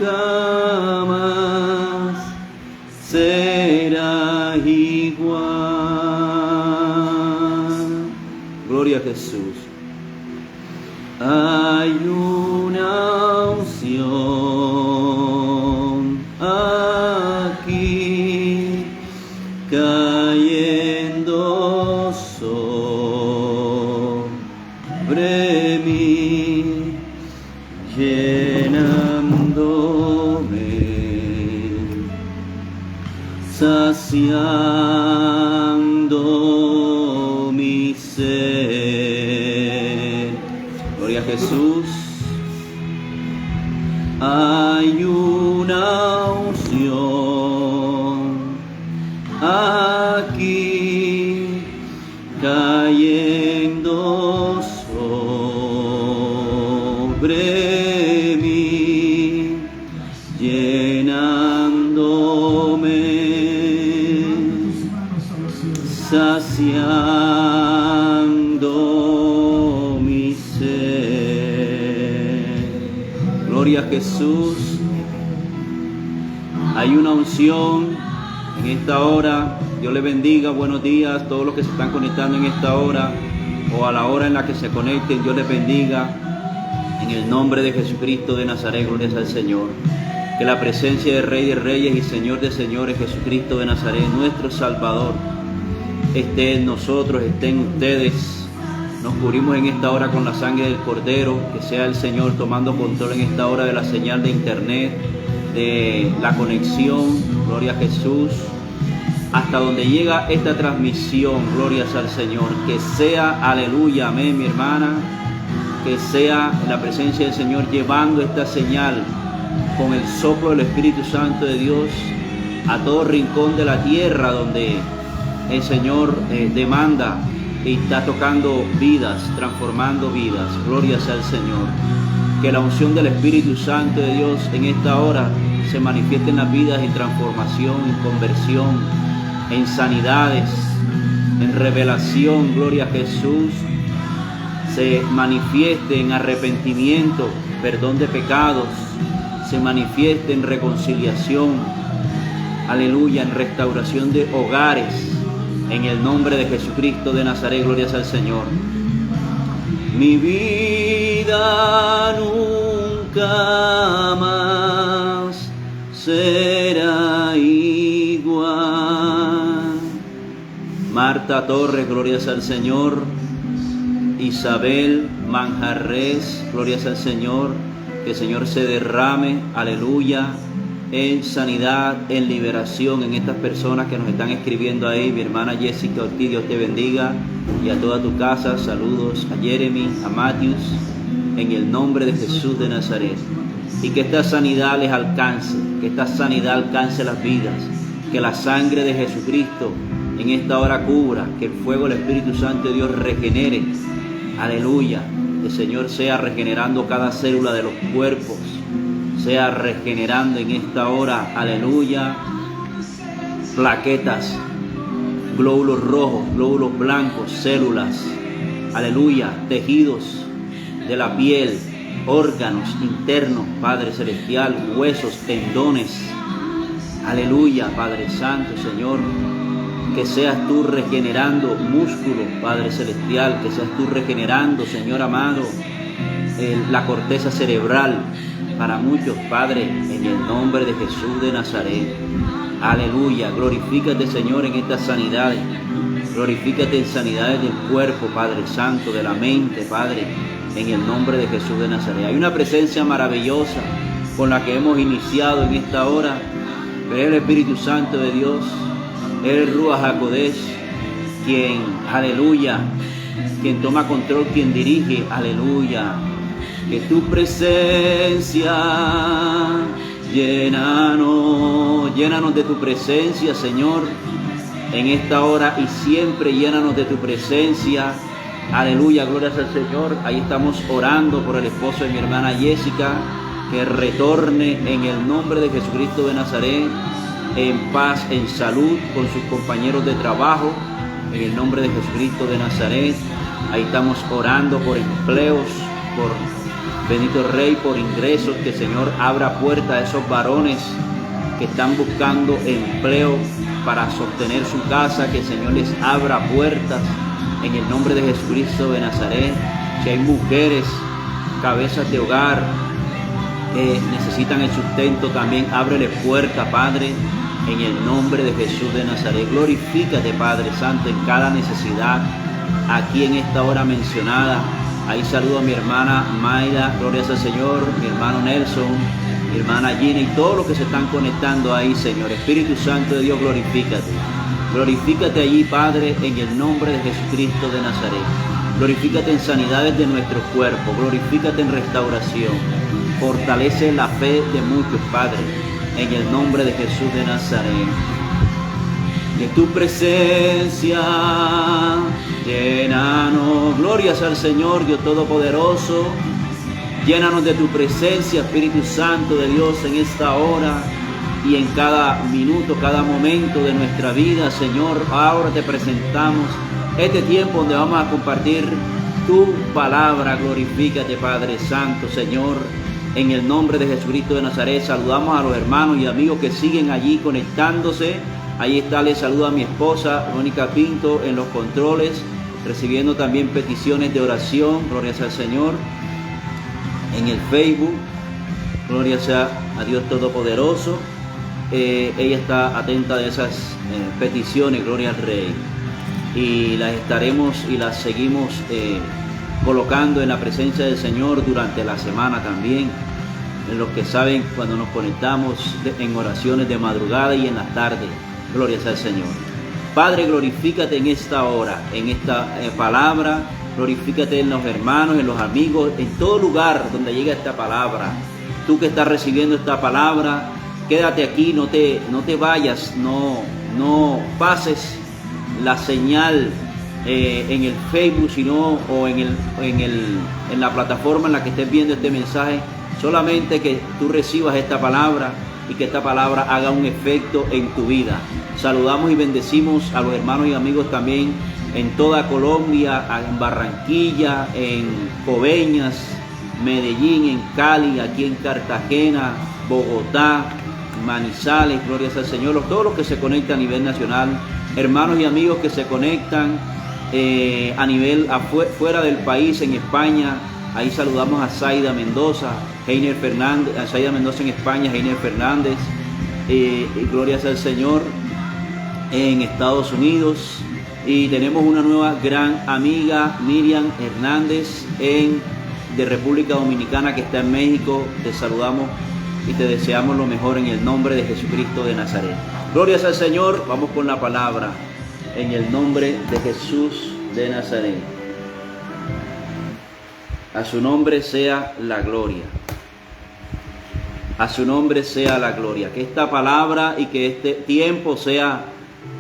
nunca más será igual. Gloria a Jesús. Hay una unción aquí cayendo sobre mí, llenándome, saciando mi ser. Gloria a Jesús. Hay una unción aquí cayendo sobre mí, llenándome, saciando mi ser. Gloria a Jesús. Hay una unción en esta hora. Dios les bendiga. Buenos días a todos los que se están conectando en esta hora o a la hora en la que se conecten. Dios les bendiga. En el nombre de Jesucristo de Nazaret, gloria al Señor. Que la presencia del Rey de Reyes y Señor de Señores, Jesucristo de Nazaret, nuestro Salvador, esté en nosotros, esté en ustedes. Nos cubrimos en esta hora con la sangre del Cordero. Que sea el Señor tomando control en esta hora de la señal de internet, de la conexión. Gloria a Jesús. Hasta donde llega esta transmisión, glorias al Señor. Que sea, aleluya, amén, mi hermana. Que sea la presencia del Señor llevando esta señal con el soplo del Espíritu Santo de Dios a todo rincón de la tierra donde el Señor demanda y está tocando vidas, transformando vidas. Glorias al Señor. Que la unción del Espíritu Santo de Dios en esta hora se manifieste en las vidas en transformación, en conversión, en sanidades, en revelación. Gloria a Jesús. Se manifieste en arrepentimiento, perdón de pecados, se manifieste en reconciliación, aleluya, en restauración de hogares, en el nombre de Jesucristo de Nazaret, glorias al Señor. Mi vida nunca más será igual. Marta Torres, glorias al Señor. Isabel Manjarres, glorias al Señor. Que el Señor se derrame, aleluya, en sanidad, en liberación en estas personas que nos están escribiendo ahí. Mi hermana Jessica Ortiz, Dios te bendiga, y a toda tu casa. Saludos a Jeremy, a Matthews, en el nombre de Jesús de Nazaret. Y que esta sanidad les alcance, que esta sanidad alcance las vidas, que la sangre de Jesucristo en esta hora cubra, que el fuego del Espíritu Santo de Dios regenere. Aleluya, el Señor sea regenerando cada célula de los cuerpos, sea regenerando en esta hora, aleluya, plaquetas, glóbulos rojos, glóbulos blancos, células, aleluya, tejidos de la piel, órganos internos, Padre Celestial, huesos, tendones, aleluya, Padre Santo, Señor. Que seas tú regenerando músculos, Padre Celestial, que seas tú regenerando, Señor amado, la corteza cerebral para muchos, Padre, en el nombre de Jesús de Nazaret. Aleluya, glorifícate, Señor, en estas sanidades. Glorifícate en sanidades del cuerpo, Padre Santo, de la mente, Padre, en el nombre de Jesús de Nazaret. Hay una presencia maravillosa con la que hemos iniciado en esta hora, pero es el Espíritu Santo de Dios. El Ruach HaKodesh, quien, aleluya, quien toma control, quien dirige, aleluya. Que tu presencia, llénanos de tu presencia, Señor, en esta hora y siempre llénanos de tu presencia. Aleluya, glorias al Señor. Ahí estamos orando por el esposo de mi hermana Jessica, que retorne en el nombre de Jesucristo de Nazaret, en paz, en salud, con sus compañeros de trabajo, en el nombre de Jesucristo de Nazaret. Ahí estamos orando por empleos, por Bendito Rey, por ingresos, que Señor abra puertas a esos varones que están buscando empleo para sostener su casa, que el Señor les abra puertas en el nombre de Jesucristo de Nazaret. Si hay mujeres, cabezas de hogar, que necesitan el sustento, también ábrele puerta, Padre, en el nombre de Jesús de Nazaret. Glorifícate, Padre Santo, en cada necesidad aquí en esta hora mencionada. Ahí saludo a mi hermana Mayra, glorias al Señor, mi hermano Nelson, mi hermana Gina y todos los que se están conectando ahí, Señor. Espíritu Santo de Dios, glorifícate. Glorifícate allí, Padre, en el nombre de Jesucristo de Nazaret. Glorifícate en sanidades de nuestro cuerpo, glorifícate en restauración. Fortalece la fe de muchos, Padre, en el nombre de Jesús de Nazaret. Que tu presencia llénanos, glorias al Señor Dios Todopoderoso. Llénanos de tu presencia, Espíritu Santo de Dios, en esta hora y en cada minuto, cada momento de nuestra vida, Señor. Ahora te presentamos este tiempo donde vamos a compartir tu palabra. Glorifícate, Padre Santo, Señor, en el nombre de Jesucristo de Nazaret. Saludamos a los hermanos y amigos que siguen allí conectándose. Ahí está, les saludo a mi esposa Mónica Pinto en los controles, recibiendo también peticiones de oración, glorias al Señor, en el Facebook, gloria sea a Dios Todopoderoso. Ella está atenta de esas peticiones, gloria al Rey, y las estaremos y las seguimos colocando en la presencia del Señor durante la semana también. En los que saben, cuando nos conectamos en oraciones de madrugada y en la tarde, gloria sea al Señor. Padre, glorifícate en esta hora, en esta palabra, glorifícate en los hermanos, en los amigos, en todo lugar donde llega esta palabra. Tú que estás recibiendo esta palabra, quédate aquí, no te vayas, no pases la señal en el Facebook, sino o en la plataforma en la que estés viendo este mensaje. Solamente que tú recibas esta palabra y que esta palabra haga un efecto en tu vida. Saludamos y bendecimos a los hermanos y amigos también en toda Colombia, en Barranquilla, en Coveñas, Medellín, en Cali, aquí en Cartagena, Bogotá, Manizales, glorias al Señor. Todos los que se conectan a nivel nacional, hermanos y amigos que se conectan a nivel fuera del país, en España. Ahí saludamos a Zaida Mendoza, Heiner Fernández, a Zaida Mendoza en España, Heiner Fernández, y glorias al Señor, en Estados Unidos. Y tenemos una nueva gran amiga, Miriam Hernández, de República Dominicana, que está en México. Te saludamos y te deseamos lo mejor en el nombre de Jesucristo de Nazaret. Glorias al Señor. Vamos con la palabra en el nombre de Jesús de Nazaret. A su nombre sea la gloria. A su nombre sea la gloria. Que esta palabra y que este tiempo sea,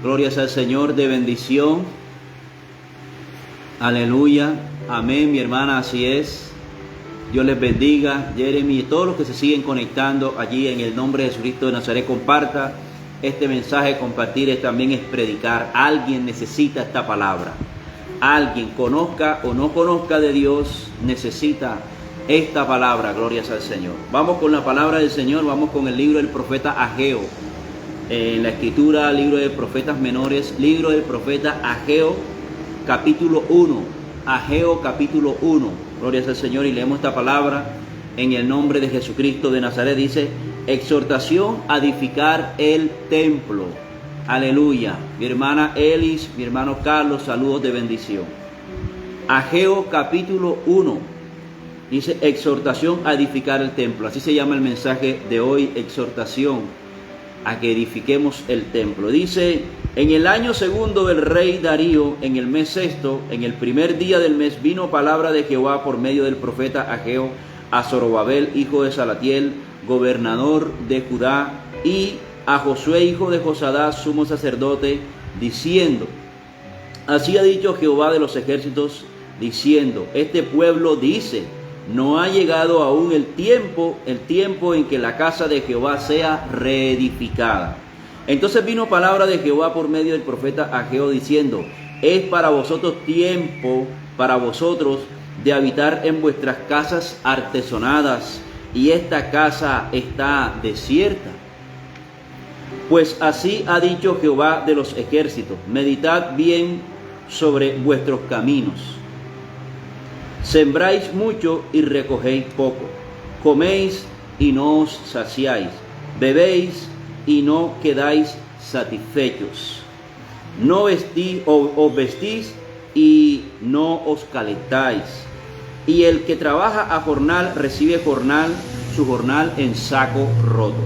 glorias al Señor, de bendición. Aleluya. Amén, mi hermana, así es. Dios les bendiga. Jeremy y todos los que se siguen conectando allí en el nombre de Jesucristo de Nazaret. Comparta este mensaje. Compartir también es predicar. Alguien necesita esta palabra. Alguien, conozca o no conozca de Dios, necesita esta palabra. Glorias al Señor. Vamos con la palabra del Señor. Vamos con el libro del profeta Ageo. En la escritura, libro de profetas menores, libro del profeta Ageo, capítulo 1. Ageo, capítulo 1. Glorias al Señor. Y leemos esta palabra en el nombre de Jesucristo de Nazaret. Dice: exhortación a edificar el templo. Aleluya. Mi hermana Elis, mi hermano Carlos, saludos de bendición. Ageo capítulo 1. Dice: exhortación a edificar el templo. Así se llama el mensaje de hoy, exhortación a que edifiquemos el templo. Dice: en el año segundo del rey Darío, en el mes sexto, en el primer día del mes, vino palabra de Jehová por medio del profeta Ageo a Zorobabel, hijo de Salatiel, gobernador de Judá, y a Josué, hijo de Josadá, sumo sacerdote, diciendo: así ha dicho Jehová de los ejércitos, diciendo: este pueblo dice, no ha llegado aún el tiempo en que la casa de Jehová sea reedificada. Entonces vino palabra de Jehová por medio del profeta Ageo, diciendo: es para vosotros tiempo, para vosotros, de habitar en vuestras casas artesonadas, y esta casa está desierta? Pues así ha dicho Jehová de los ejércitos: meditad bien sobre vuestros caminos. Sembráis mucho y recogéis poco, coméis y no os saciáis, bebéis y no quedáis satisfechos. No os vestís y no os calentáis. Y el que trabaja a jornal recibe su jornal en saco roto.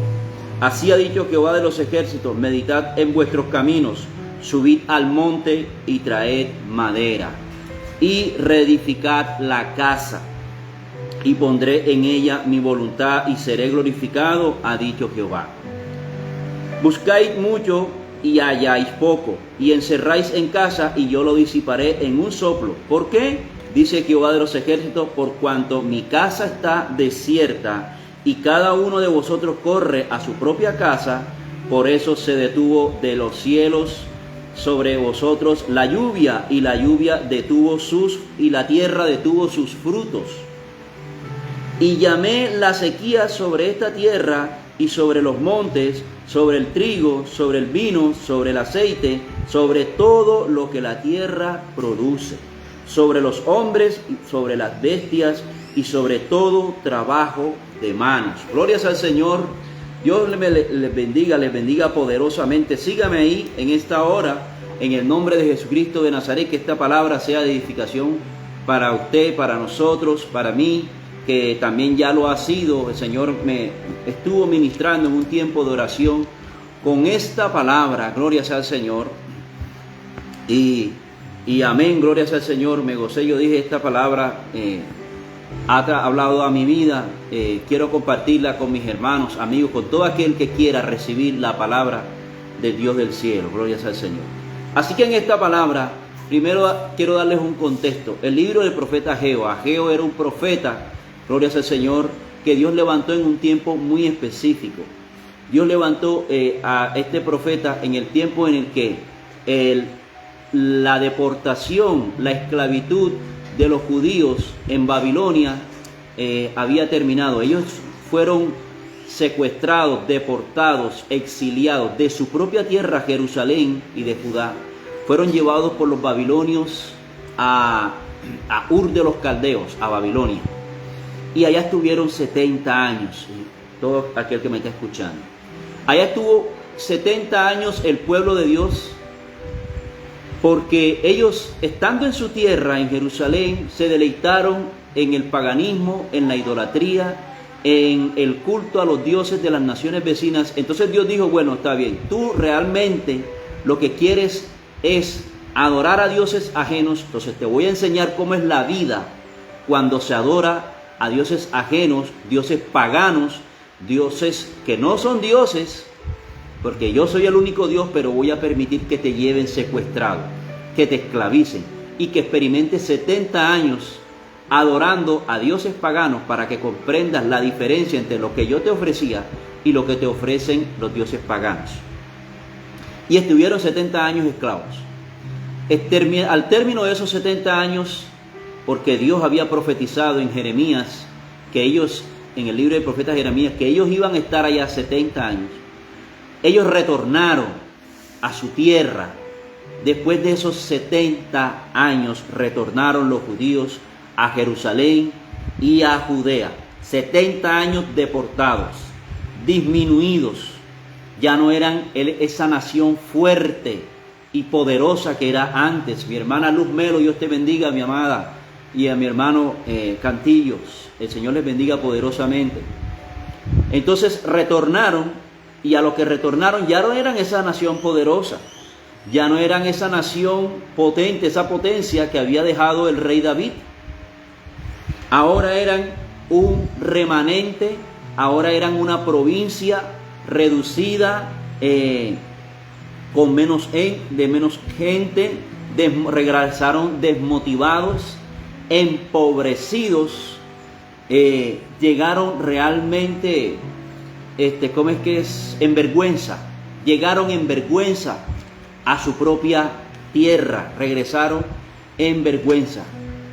Así ha dicho Jehová de los ejércitos: meditad en vuestros caminos, subid al monte y traed madera, y reedificad la casa, y pondré en ella mi voluntad y seré glorificado, ha dicho Jehová. Buscáis mucho y halláis poco, y encerráis en casa y yo lo disiparé en un soplo. ¿Por qué? Dice Jehová de los ejércitos: por cuanto mi casa está desierta y cada uno de vosotros corre a su propia casa, por eso se detuvo de los cielos sobre vosotros la lluvia, y la lluvia y la tierra detuvo sus frutos. Y llamé la sequía sobre esta tierra y sobre los montes, sobre el trigo, sobre el vino, sobre el aceite, sobre todo lo que la tierra produce, sobre los hombres y sobre las bestias y sobre todo trabajo de manos. Glorias al Señor. Dios les bendiga poderosamente. Sígame ahí en esta hora, en el nombre de Jesucristo de Nazaret, que esta palabra sea de edificación para usted, para nosotros, para mí, que también ya lo ha sido. El Señor me estuvo ministrando en un tiempo de oración con esta palabra. Glorias al Señor. Y amén, glorias al Señor. Me gocé, yo dije, esta palabra ha hablado a mi vida. Quiero compartirla con mis hermanos, amigos, con todo aquel que quiera recibir la palabra del Dios del cielo. Glorias al Señor. Así que en esta palabra, primero quiero darles un contexto. El libro del profeta Ageo. Ageo era un profeta, glorias al Señor, que Dios levantó en un tiempo muy específico. Dios levantó a este profeta en el tiempo en el que la deportación, la esclavitud de los judíos en Babilonia había terminado. Ellos fueron secuestrados, deportados, exiliados de su propia tierra, Jerusalén y de Judá. Fueron llevados por los babilonios a Ur de los Caldeos, a Babilonia. Y allá estuvieron 70 años, todo aquel que me está escuchando. Allá estuvo 70 años el pueblo de Dios, porque ellos, estando en su tierra, en Jerusalén, se deleitaron en el paganismo, en la idolatría, en el culto a los dioses de las naciones vecinas. Entonces Dios dijo: bueno, está bien, tú realmente lo que quieres es adorar a dioses ajenos, entonces te voy a enseñar cómo es la vida cuando se adora a dioses ajenos, dioses paganos, dioses que no son dioses, porque yo soy el único Dios, pero voy a permitir que te lleven secuestrado, que te esclavicen y que experimentes 70 años adorando a dioses paganos, para que comprendas la diferencia entre lo que yo te ofrecía y lo que te ofrecen los dioses paganos. Y estuvieron 70 años esclavos. Al término de esos 70 años, porque Dios había profetizado en Jeremías, que ellos, en el libro del profeta Jeremías, que ellos iban a estar allá 70 años, ellos retornaron a su tierra. Después de esos 70 años, retornaron los judíos a Jerusalén y a Judea. 70 años deportados, disminuidos. Ya no eran esa nación fuerte y poderosa que era antes. Mi hermana Luz Melo, Dios te bendiga, mi amada, y a mi hermano Cantillos, el Señor les bendiga poderosamente. Entonces retornaron, y a los que retornaron ya no eran esa nación poderosa, ya no eran esa nación potente, esa potencia que había dejado el rey David. Ahora eran un remanente, ahora eran una provincia reducida, con menos gente, regresaron desmotivados, empobrecidos, llegaron realmente, en vergüenza, llegaron en vergüenza a su propia tierra, regresaron en vergüenza.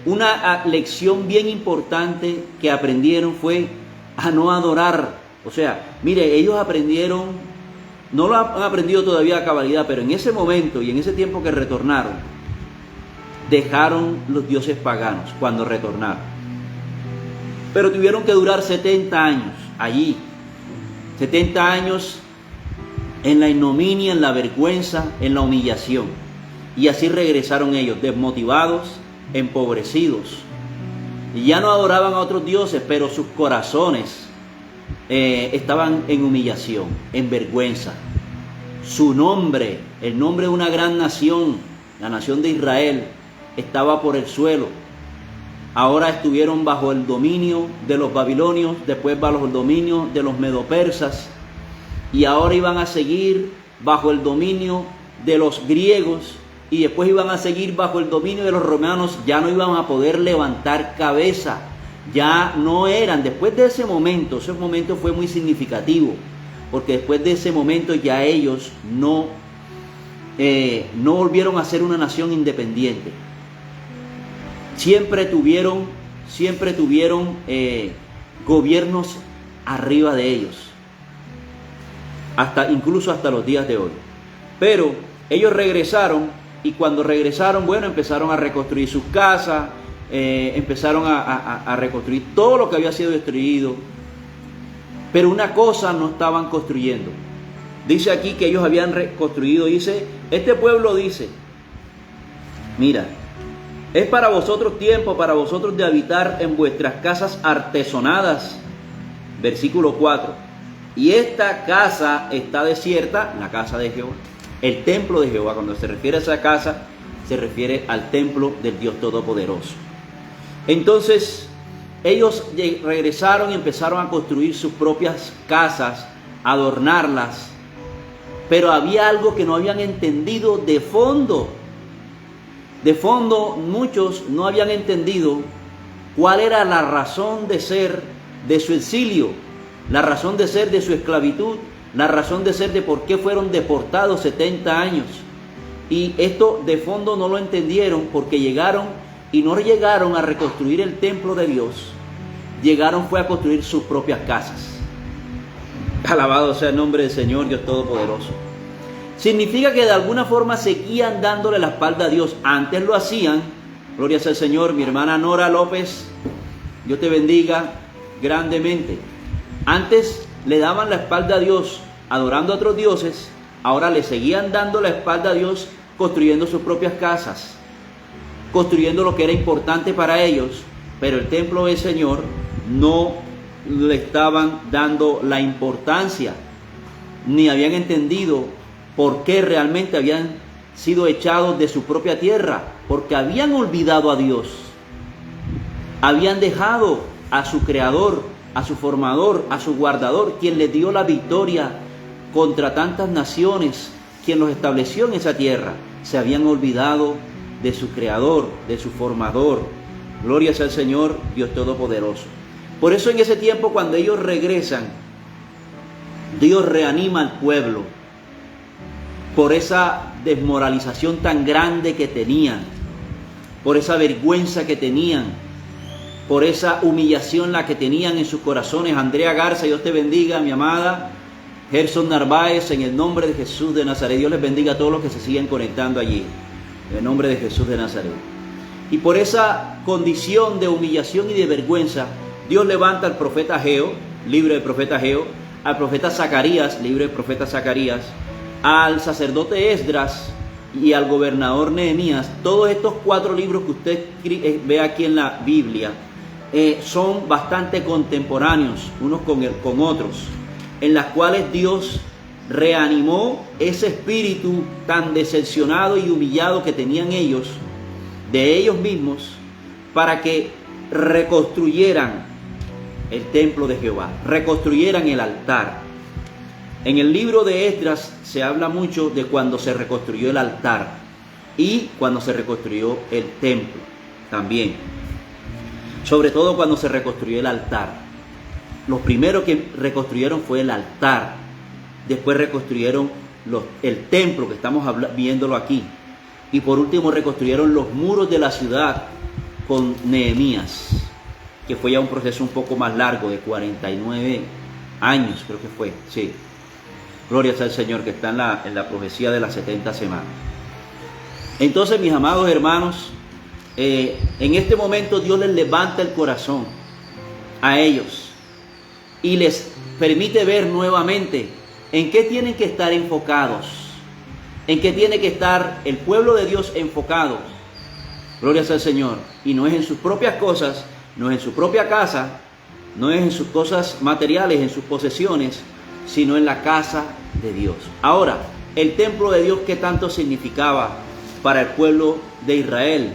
Una lección bien importante que aprendieron fue a no adorar. O sea, mire, ellos aprendieron, no lo han aprendido todavía a cabalidad, pero en ese momento y en ese tiempo que retornaron, dejaron los dioses paganos cuando retornaron. Pero tuvieron que durar 70 años allí. 70 años en la ignominia, en la vergüenza, en la humillación. Y así regresaron ellos, desmotivados, empobrecidos. Y ya no adoraban a otros dioses, pero sus corazones estaban en humillación, en vergüenza. Su nombre, el nombre de una gran nación, la nación de Israel, estaba por el suelo. Ahora estuvieron bajo el dominio de los babilonios, después bajo el dominio de los medopersas, y ahora iban a seguir bajo el dominio de los griegos, y después iban a seguir bajo el dominio de los romanos. Ya no iban a poder levantar cabeza, ya no eran, después de ese momento fue muy significativo, porque después de ese momento ya ellos no volvieron a ser una nación independiente. Siempre tuvieron gobiernos arriba de ellos, incluso hasta los días de hoy. Pero ellos regresaron, y cuando regresaron, bueno, empezaron a reconstruir sus casas, empezaron a reconstruir todo lo que había sido destruido. Pero una cosa no estaban construyendo. Dice aquí que ellos habían reconstruido, dice, este pueblo dice, mira, es para vosotros tiempo, para vosotros de habitar en vuestras casas artesonadas. Versículo 4. Y esta casa está desierta, la casa de Jehová. El templo de Jehová, cuando se refiere a esa casa, se refiere al templo del Dios Todopoderoso. Entonces, ellos regresaron y empezaron a construir sus propias casas, adornarlas. Pero había algo que no habían entendido de fondo. De fondo, muchos no habían entendido cuál era la razón de ser de su exilio, la razón de ser de su esclavitud, la razón de ser de por qué fueron deportados 70 años. Y esto de fondo no lo entendieron, porque llegaron y no llegaron a reconstruir el templo de Dios, llegaron fue a construir sus propias casas. Alabado sea el nombre del Señor Dios Todopoderoso. Significa que de alguna forma seguían dándole la espalda a Dios. Antes lo hacían, gloria sea al Señor. Mi hermana Nora López, Dios te bendiga grandemente. Antes le daban la espalda a Dios adorando a otros dioses, ahora le seguían dando la espalda a Dios construyendo sus propias casas, construyendo lo que era importante para ellos, pero el templo del Señor no le estaban dando la importancia, ni habían entendido por qué realmente habían sido echados de su propia tierra, porque habían olvidado a Dios, habían dejado a su creador, a su formador, a su guardador, quien les dio la victoria contra tantas naciones, quien los estableció en esa tierra. Se habían olvidado de su creador, de su formador. Gloria sea al Señor Dios Todopoderoso. Por eso en ese tiempo, cuando ellos regresan, Dios reanima al pueblo por esa desmoralización tan grande que tenían, por esa vergüenza que tenían, por esa humillación la que tenían en sus corazones. Andrea Garza, Dios te bendiga, mi amada. Gerson Narváez, en el nombre de Jesús de Nazaret. Dios les bendiga a todos los que se siguen conectando allí, en el nombre de Jesús de Nazaret. Y por esa condición de humillación y de vergüenza, Dios levanta al profeta Ageo, libro del profeta Ageo, al profeta Zacarías, libro del profeta Zacarías, al sacerdote Esdras y al gobernador Nehemías. Todos estos 4 libros que usted ve aquí en la Biblia son bastante contemporáneos unos con otros, en las cuales Dios reanimó ese espíritu tan decepcionado y humillado que tenían ellos, de ellos mismos, para que reconstruyeran el templo de Jehová, reconstruyeran el altar. En el libro de Esdras se habla mucho de cuando se reconstruyó el altar y cuando se reconstruyó el templo también. Sobre todo cuando se reconstruyó el altar. Lo primero que reconstruyeron fue el altar. Después reconstruyeron el templo, que estamos viéndolo aquí. Y por último reconstruyeron los muros de la ciudad con Nehemías, que fue ya un proceso un poco más largo, de 49 años, creo que fue, sí. Gloria al Señor, que está en la profecía de las 70 semanas. Entonces, mis amados hermanos, en este momento Dios les levanta el corazón a ellos y les permite ver nuevamente en qué tienen que estar enfocados, en qué tiene que estar el pueblo de Dios enfocado. Gloria al Señor. Y no es en sus propias cosas, no es en su propia casa, no es en sus cosas materiales, en sus posesiones, sino en la casa de Dios. Ahora, el templo de Dios, ¿qué tanto significaba para el pueblo de Israel?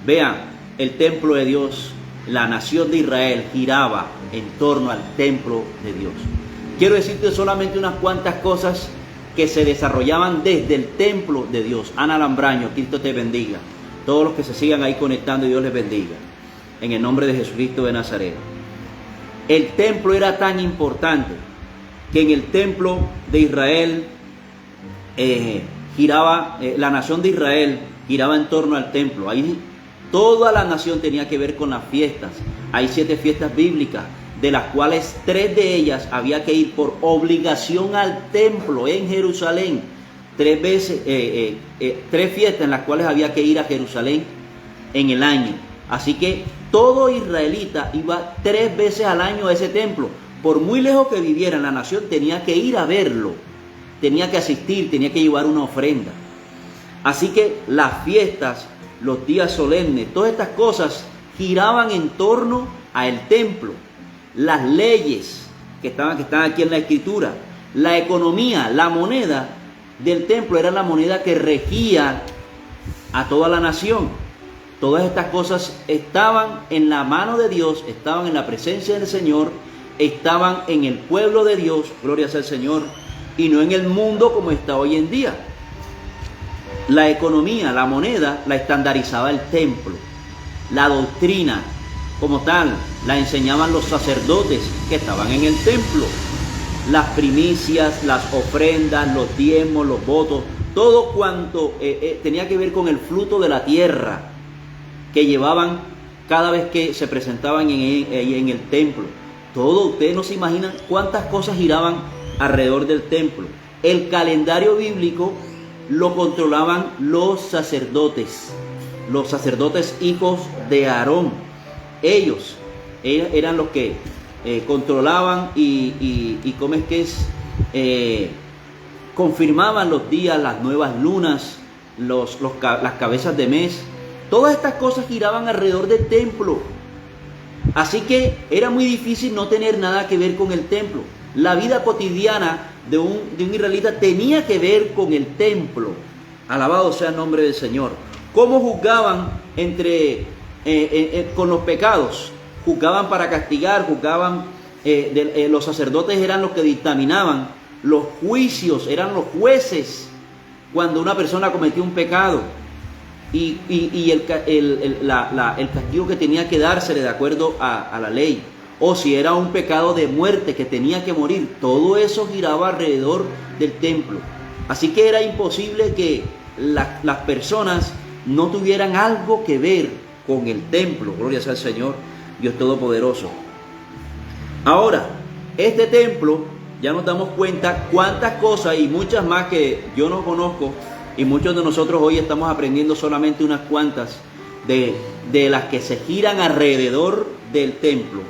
Vean, el templo de Dios, la nación de Israel giraba en torno al templo de Dios. Quiero decirte solamente unas cuantas cosas que se desarrollaban desde el templo de Dios. Ana Lambraño, Cristo te bendiga. Todos los que se sigan ahí conectando, Dios les bendiga. En el nombre de Jesucristo de Nazaret. El templo era tan importante que en el templo de Israel giraba, la nación de Israel giraba en torno al templo. Ahí toda la nación tenía que ver con las fiestas. Hay 7 fiestas bíblicas, de las cuales 3 de ellas había que ir por obligación al templo en Jerusalén. 3 veces, 3 fiestas en las cuales había que ir a Jerusalén en el año. Así que todo israelita iba 3 veces al año a ese templo. Por muy lejos que viviera en la nación, tenía que ir a verlo, tenía que asistir, tenía que llevar una ofrenda. Así que las fiestas, los días solemnes, todas estas cosas giraban en torno al templo. Las leyes que están aquí en la Escritura, la economía, la moneda del templo era la moneda que regía a toda la nación. Todas estas cosas estaban en la mano de Dios, estaban en la presencia del Señor, estaban en el pueblo de Dios, gloria sea al Señor, y no en el mundo como está hoy en día. La economía, la moneda, la estandarizaba el templo. La doctrina como tal la enseñaban los sacerdotes que estaban en el templo. Las primicias, las ofrendas, los diezmos, los votos, todo cuanto tenía que ver con el fruto de la tierra que llevaban cada vez que se presentaban en el templo. Todo, ustedes no se imaginan cuántas cosas giraban alrededor del templo. El calendario bíblico lo controlaban los sacerdotes hijos de Aarón. Ellos eran los que controlaban y ¿cómo es que es? Confirmaban los días, las nuevas lunas, las cabezas de mes. Todas estas cosas giraban alrededor del templo. Así que era muy difícil no tener nada que ver con el templo. La vida cotidiana de un israelita tenía que ver con el templo. Alabado sea el nombre del Señor. ¿Cómo juzgaban con los pecados? Juzgaban para castigar, juzgaban, los sacerdotes eran los que dictaminaban, los juicios eran los jueces cuando una persona cometía un pecado. Y el castigo que tenía que dársele de acuerdo a la ley, o si era un pecado de muerte que tenía que morir, todo eso giraba alrededor del templo. Así que era imposible que las personas no tuvieran algo que ver con el templo. Gloria sea al Señor, Dios Todopoderoso. Ahora, este templo, ya nos damos cuenta cuántas cosas y muchas más que yo no conozco, y muchos de nosotros hoy estamos aprendiendo solamente unas cuantas de las que se giran alrededor del templo.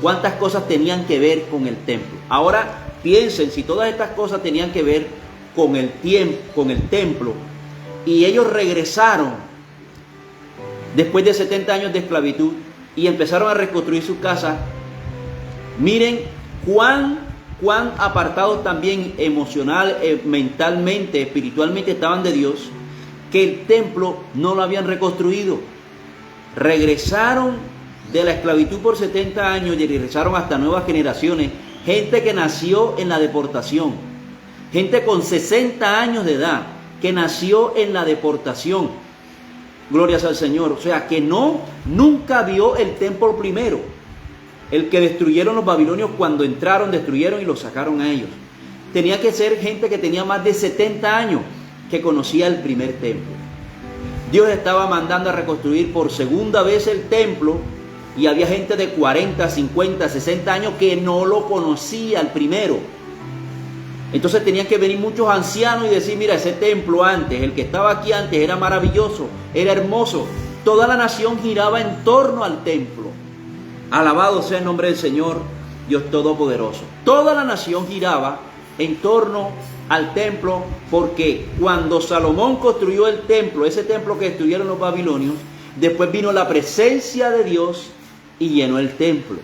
Cuántas cosas tenían que ver con el templo. Ahora piensen, si todas estas cosas tenían que ver con el templo, y ellos regresaron después de 70 años de esclavitud y empezaron a reconstruir su casa, miren cuán apartados también emocional, mentalmente, espiritualmente estaban de Dios, que el templo no lo habían reconstruido. Regresaron de la esclavitud por 70 años y regresaron hasta nuevas generaciones, gente que nació en la deportación, gente con 60 años de edad que nació en la deportación. Glorias al Señor. O sea, que nunca vio el templo primero, el que destruyeron los babilonios cuando entraron, destruyeron y lo sacaron a ellos. Tenía que ser gente que tenía más de 70 años, que conocía el primer templo. Dios estaba mandando a reconstruir por segunda vez el templo y había gente de 40, 50, 60 años que no lo conocía el primero. Entonces tenían que venir muchos ancianos y decir, mira, ese templo antes, el que estaba aquí antes era maravilloso, era hermoso. Toda la nación giraba en torno al templo. Alabado sea el nombre del Señor, Dios Todopoderoso. Toda la nación giraba en torno al templo, porque cuando Salomón construyó el templo, ese templo que destruyeron los babilonios, después vino la presencia de Dios y llenó el templo.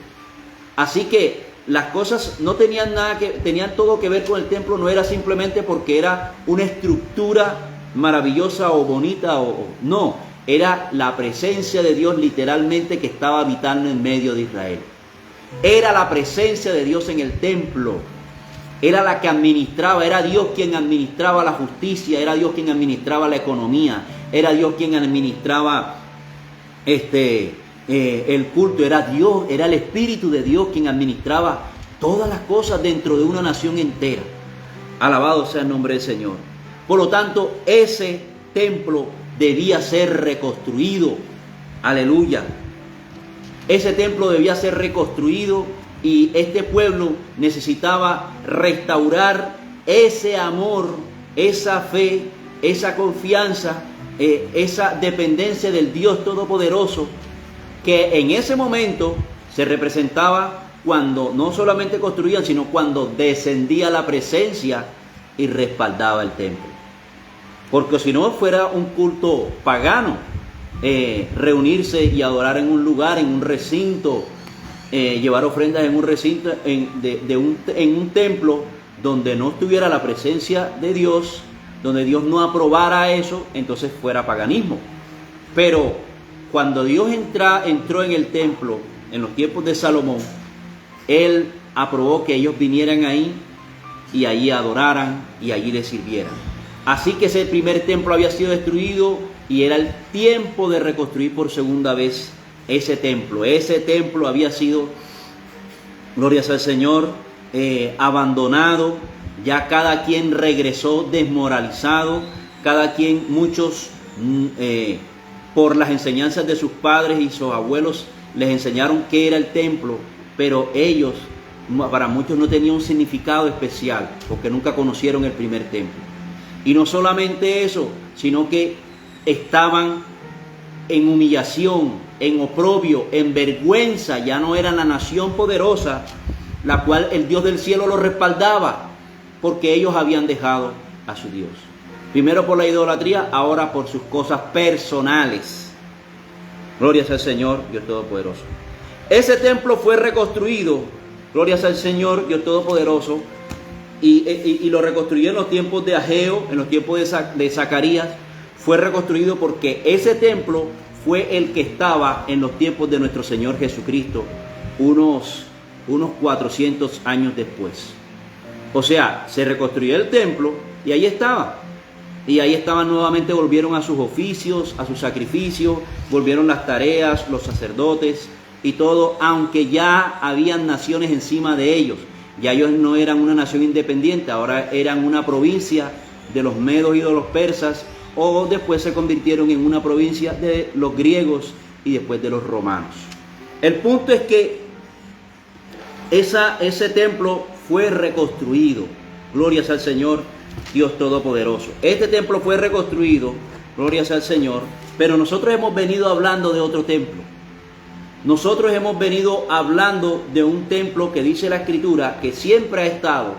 Así que las cosas no tenían nada que, tenían todo que ver con el templo, no era simplemente porque era una estructura maravillosa o bonita, no, era la presencia de Dios literalmente que estaba habitando en medio de Israel. Era la presencia de Dios en el templo. Era la que administraba, era Dios quien administraba la justicia, era Dios quien administraba la economía, era Dios quien administraba el culto, era Dios, era el Espíritu de Dios quien administraba todas las cosas dentro de una nación entera. Alabado sea el nombre del Señor. Por lo tanto, ese templo debía ser reconstruido. Aleluya. Ese templo debía ser reconstruido y este pueblo necesitaba restaurar ese amor, esa fe, esa confianza, esa dependencia del Dios Todopoderoso, que en ese momento se representaba cuando no solamente construían, sino cuando descendía la presencia y respaldaba el templo. Porque si no fuera un culto pagano, reunirse y adorar en un lugar, en un recinto, llevar ofrendas en un recinto, en un templo donde no estuviera la presencia de Dios, donde Dios no aprobara eso, entonces fuera paganismo. Pero cuando Dios entró en el templo en los tiempos de Salomón, Él aprobó que ellos vinieran ahí y allí adoraran y allí le sirvieran. Así que ese primer templo había sido destruido y era el tiempo de reconstruir por segunda vez ese templo. Ese templo había sido, glorias al Señor, abandonado. Ya cada quien regresó desmoralizado. Cada quien, muchos, por las enseñanzas de sus padres y sus abuelos, les enseñaron qué era el templo. Pero ellos, para muchos, no tenía un significado especial, porque nunca conocieron el primer templo. Y no solamente eso, sino que estaban en humillación, en oprobio, en vergüenza. Ya no eran la nación poderosa, la cual el Dios del cielo los respaldaba, porque ellos habían dejado a su Dios. Primero por la idolatría, ahora por sus cosas personales. Glorias al Señor, Dios Todopoderoso. Ese templo fue reconstruido, glorias al Señor, Dios Todopoderoso, y lo reconstruyó en los tiempos de Ageo, en los tiempos de Zacarías. Fue reconstruido porque ese templo fue el que estaba en los tiempos de nuestro Señor Jesucristo, unos 400 años después. O sea, se reconstruyó el templo y ahí estaba. Y ahí estaban nuevamente, volvieron a sus oficios, a sus sacrificios, volvieron las tareas, los sacerdotes y todo, aunque ya habían naciones encima de ellos. Ya ellos no eran una nación independiente, ahora eran una provincia de los medos y de los persas, o después se convirtieron en una provincia de los griegos y después de los romanos. El punto es que ese templo fue reconstruido. Glorias al Señor, Dios Todopoderoso. Este templo fue reconstruido, glorias al Señor, pero nosotros hemos venido hablando de otro templo. Nosotros hemos venido hablando de un templo que dice la Escritura que siempre ha estado,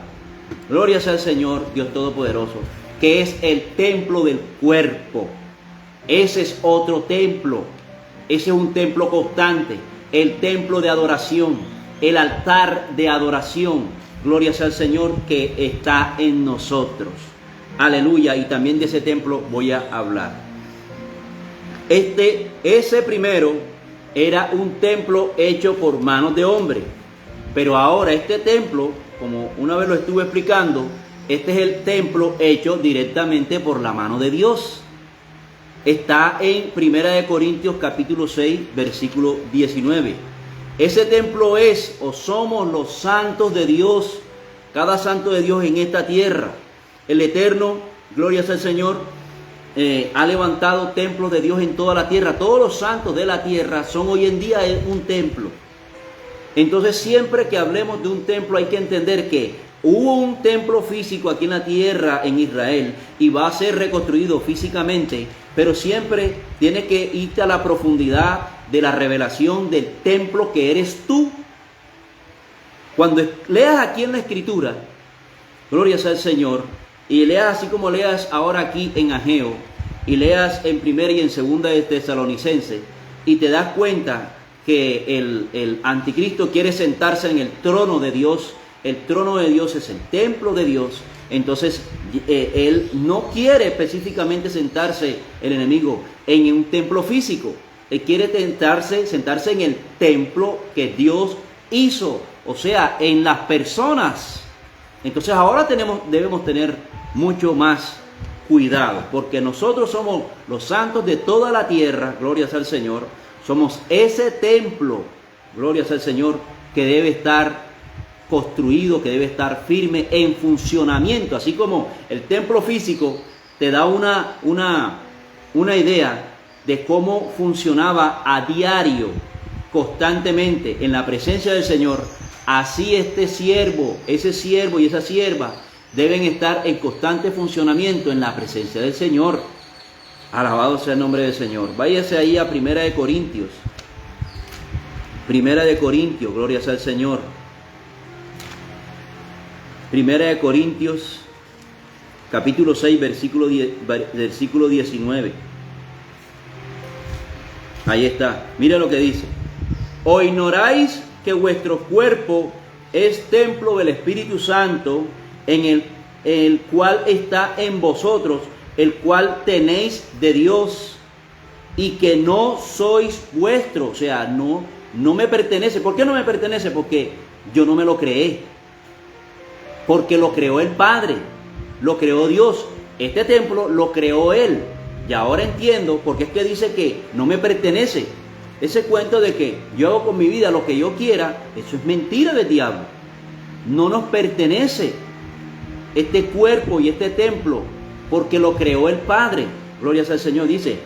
glorias al Señor, Dios Todopoderoso, que es el templo del cuerpo. Ese es otro templo. Ese es un templo constante, el templo de adoración, el altar de adoración, glorias al Señor, que está en nosotros. Aleluya. Y también de ese templo voy a hablar. Ese primero era un templo hecho por manos de hombre, pero ahora este templo, como una vez lo estuve explicando, este es el templo hecho directamente por la mano de Dios. Está en 1 Corintios capítulo 6, versículo 19. Ese templo es, o somos, los santos de Dios, cada santo de Dios en esta tierra. El Eterno, glorias al Señor, ha levantado templos de Dios en toda la tierra. Todos los santos de la tierra son hoy en día un templo. Entonces siempre que hablemos de un templo hay que entender que hubo un templo físico aquí en la tierra en Israel y va a ser reconstruido físicamente, pero siempre tiene que irte a la profundidad de la revelación del templo que eres tú. Cuando leas aquí en la Escritura, gloria sea al Señor, y leas así como leas ahora aquí en Ageo, y leas en primera y en segunda de Tesalonicenses, y te das cuenta que el anticristo quiere sentarse en el trono de Dios. El trono de Dios es el templo de Dios. Entonces él no quiere específicamente sentarse, el enemigo, en un templo físico. Él quiere sentarse en el templo que Dios hizo, o sea, en las personas. Entonces ahora debemos tener mucho más cuidado, porque nosotros somos los santos de toda la tierra, gloria sea al Señor. Somos ese templo, gloria sea al Señor, que debe estar construido, que debe estar firme en funcionamiento. Así como el templo físico te da una idea de cómo funcionaba a diario, constantemente, en la presencia del Señor, así ese siervo y esa sierva deben estar en constante funcionamiento en la presencia del Señor. Alabado sea el nombre del Señor. Váyase ahí a Primera de Corintios. Primera de Corintios, gloria sea al Señor. Primera de Corintios, capítulo 6, versículo 19. Ahí está. Mira lo que dice. ¿O ignoráis que vuestro cuerpo es templo del Espíritu Santo, en el cual está en vosotros, el cual tenéis de Dios, y que no sois vuestro? O sea, no me pertenece. ¿Por qué no me pertenece? Porque yo no me lo creé. Porque lo creó el Padre, lo creó Dios. Este templo lo creó Él. Y ahora entiendo por qué es que dice que no me pertenece. Ese cuento de que yo hago con mi vida lo que yo quiera, eso es mentira del diablo. No nos pertenece este cuerpo y este templo, porque lo creó el Padre. Gloria sea al Señor. Dice: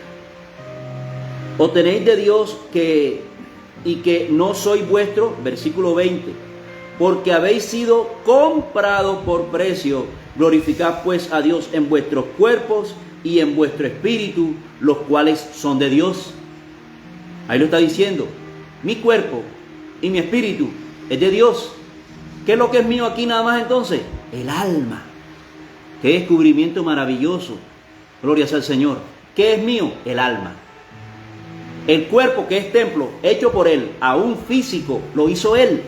o tenéis de Dios y que no soy vuestro, versículo 20, porque habéis sido comprados por precio. Glorificad pues a Dios en vuestros cuerpos y en vuestro espíritu, los cuales son de Dios. Ahí lo está diciendo. Mi cuerpo y mi espíritu es de Dios. ¿Qué es lo que es mío aquí nada más entonces? El alma. Qué descubrimiento maravilloso. Gloria sea al Señor. ¿Qué es mío? El alma. El cuerpo, que es templo, hecho por Él, aún físico, lo hizo Él.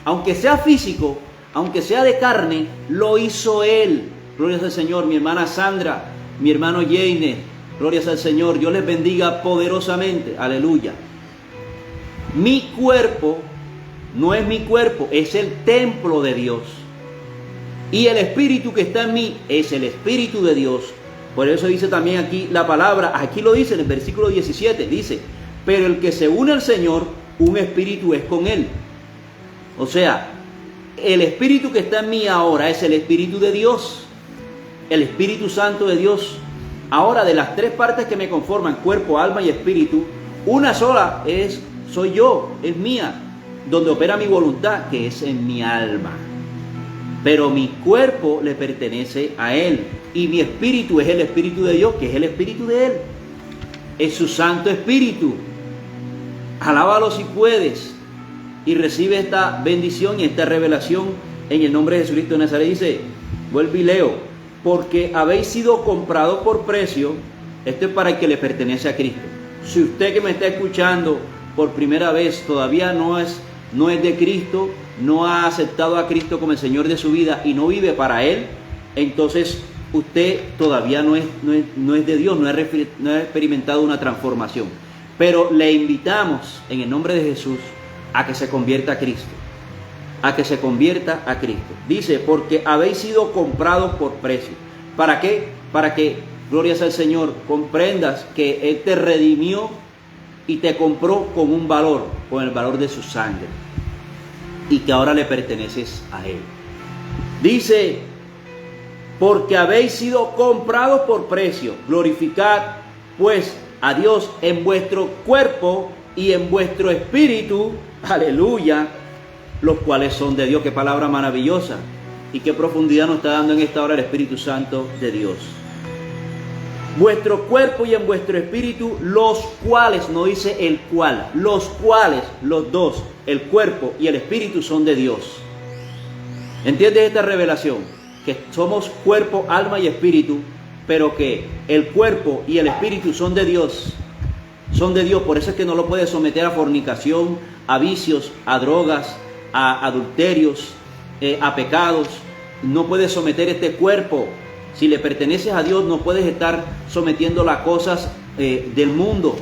Aunque sea físico, aunque sea de carne, lo hizo Él. Gloria sea al Señor. Mi hermana Sandra, mi hermano Jane, gloria sea al Señor. Dios les bendiga poderosamente. Aleluya. Mi cuerpo no es mi cuerpo, es el templo de Dios. Y el espíritu que está en mí es el espíritu de Dios. Por eso dice también aquí la palabra, aquí lo dice en el versículo 17, dice: pero el que se une al Señor, un espíritu es con Él. O sea, el espíritu que está en mí ahora es el espíritu de Dios, el Espíritu Santo de Dios. Ahora, de las tres partes que me conforman, cuerpo, alma y espíritu, una sola soy yo, es mía, donde opera mi voluntad, que es en mi alma. Pero mi cuerpo le pertenece a Él, y mi espíritu es el espíritu de Dios, que es el espíritu de Él. Es su Santo Espíritu. Alábalo si puedes y recibe esta bendición y esta revelación en el nombre de Jesucristo de Nazaret. Dice, vuelvo y leo: porque habéis sido comprados por precio. Esto es para el que le pertenece a Cristo. Si usted que me está escuchando por primera vez todavía no es de Cristo, no ha aceptado a Cristo como el Señor de su vida y no vive para Él, entonces usted todavía no es de Dios, no ha experimentado una transformación. Pero le invitamos en el nombre de Jesús a que se convierta a Cristo. A que se convierta a Cristo. Dice, porque habéis sido comprados por precio. ¿Para qué? Para que, gloria sea al Señor, comprendas que Él te redimió y te compró con un valor, con el valor de su sangre, y que ahora le perteneces a Él. Dice porque habéis sido comprados por precio. Glorificad pues a Dios en vuestro cuerpo y en vuestro espíritu, aleluya, los cuales son de Dios. Qué palabra maravillosa y qué profundidad nos está dando en esta hora el Espíritu Santo de Dios. Vuestro cuerpo y en vuestro espíritu, los cuales, no dice el cual, los cuales, los dos, el cuerpo y el espíritu son de Dios. ¿Entiendes esta revelación? Que somos cuerpo, alma y espíritu, pero que el cuerpo y el espíritu son de Dios. Son de Dios, por eso es que no lo puedes someter a fornicación, a vicios, a drogas, a adulterios, a pecados. No puedes someter este cuerpo. Si le perteneces a Dios, no puedes estar sometiéndolo a cosas del mundo,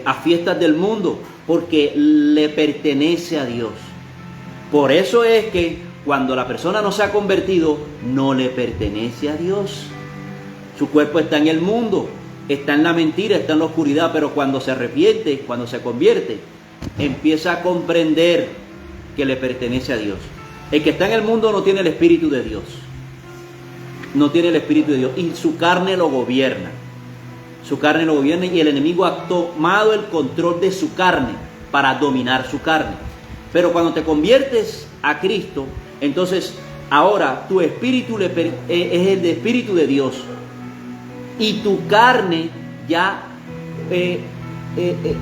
a fiestas del mundo, porque le pertenece a Dios. Por eso es que cuando la persona no se ha convertido, no le pertenece a Dios. Su cuerpo está en el mundo, está en la mentira, está en la oscuridad, pero cuando se arrepiente, cuando se convierte, empieza a comprender que le pertenece a Dios. El que está en el mundo no tiene el Espíritu de Dios. No tiene el Espíritu de Dios. Y su carne lo gobierna. Su carne lo gobierna y el enemigo ha tomado el control de su carne para dominar su carne. Pero cuando te conviertes a Cristo, entonces ahora tu espíritu es el de Espíritu de Dios. Y tu carne ya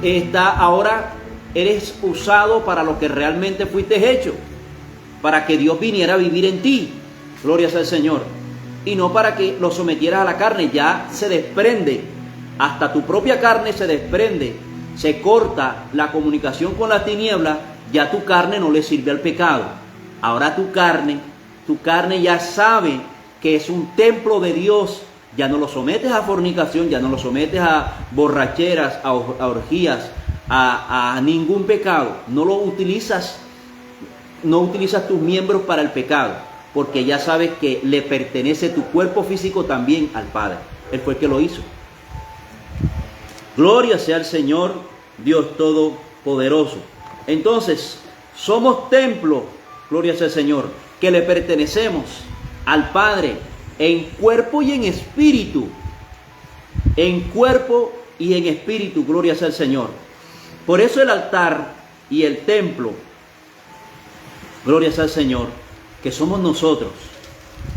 está, ahora eres usado para lo que realmente fuiste hecho. Para que Dios viniera a vivir en ti, gloria sea al Señor, y no para que lo sometieras a la carne. Ya se desprende, hasta tu propia carne se desprende, se corta la comunicación con la tiniebla. Ya tu carne no le sirve al pecado. Ahora tu carne ya sabe que es un templo de Dios. Ya no lo sometes a fornicación, ya no lo sometes a borracheras, a orgías, a ningún pecado. No utilizas tus miembros para el pecado, porque ya sabes que le pertenece tu cuerpo físico también al Padre. Él fue el que lo hizo. Gloria sea al Señor, Dios Todopoderoso. Entonces, somos templo, gloria sea al Señor, que le pertenecemos al Padre en cuerpo y en espíritu. En cuerpo y en espíritu, gloria sea al Señor. Por eso el altar y el templo, gloria sea al Señor, que somos nosotros.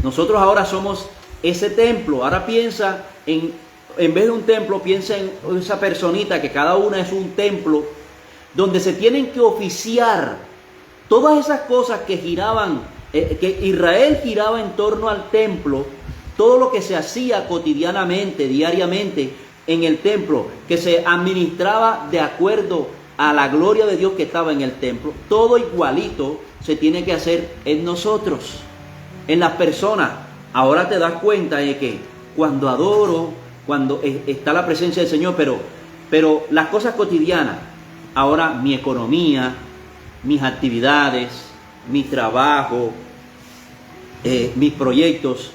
Nosotros ahora somos ese templo. Ahora piensa en vez de un templo, piensa en esa personita, que cada una es un templo, donde se tienen que oficiar todas esas cosas que giraban, que Israel giraba en torno al templo, todo lo que se hacía cotidianamente, diariamente en el templo, que se administraba de acuerdo a la gloria de Dios que estaba en el templo, todo igualito se tiene que hacer en nosotros, en las personas. Ahora te das cuenta de que cuando adoro, cuando está la presencia del Señor, pero las cosas cotidianas, ahora mi economía, mis actividades, mi trabajo, mis proyectos,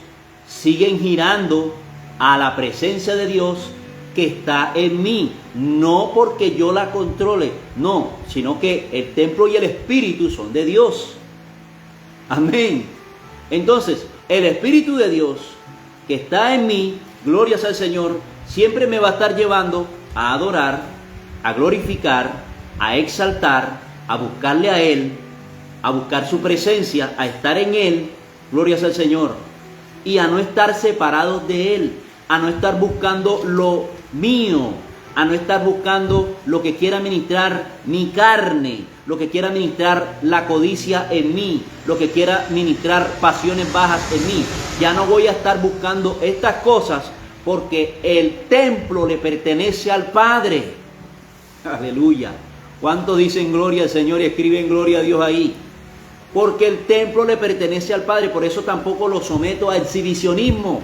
siguen girando a la presencia de Dios que está en mí, no porque yo la controle, no, sino que el templo y el espíritu son de Dios. Amén. Entonces, el Espíritu de Dios que está en mí, gloria sea al Señor, siempre me va a estar llevando a adorar, a glorificar, a exaltar, a buscarle a Él, a buscar su presencia, a estar en Él, gloria sea al Señor, y a no estar separados de Él, a no estar buscando lo mío, a no estar buscando lo que quiera ministrar mi carne, lo que quiera ministrar la codicia en mí, lo que quiera ministrar pasiones bajas en mí. Ya no voy a estar buscando estas cosas, porque el templo le pertenece al Padre. Aleluya. ¿Cuántos dicen gloria al Señor y escriben gloria a Dios ahí? Porque el templo le pertenece al Padre. Por eso tampoco lo someto a exhibicionismo.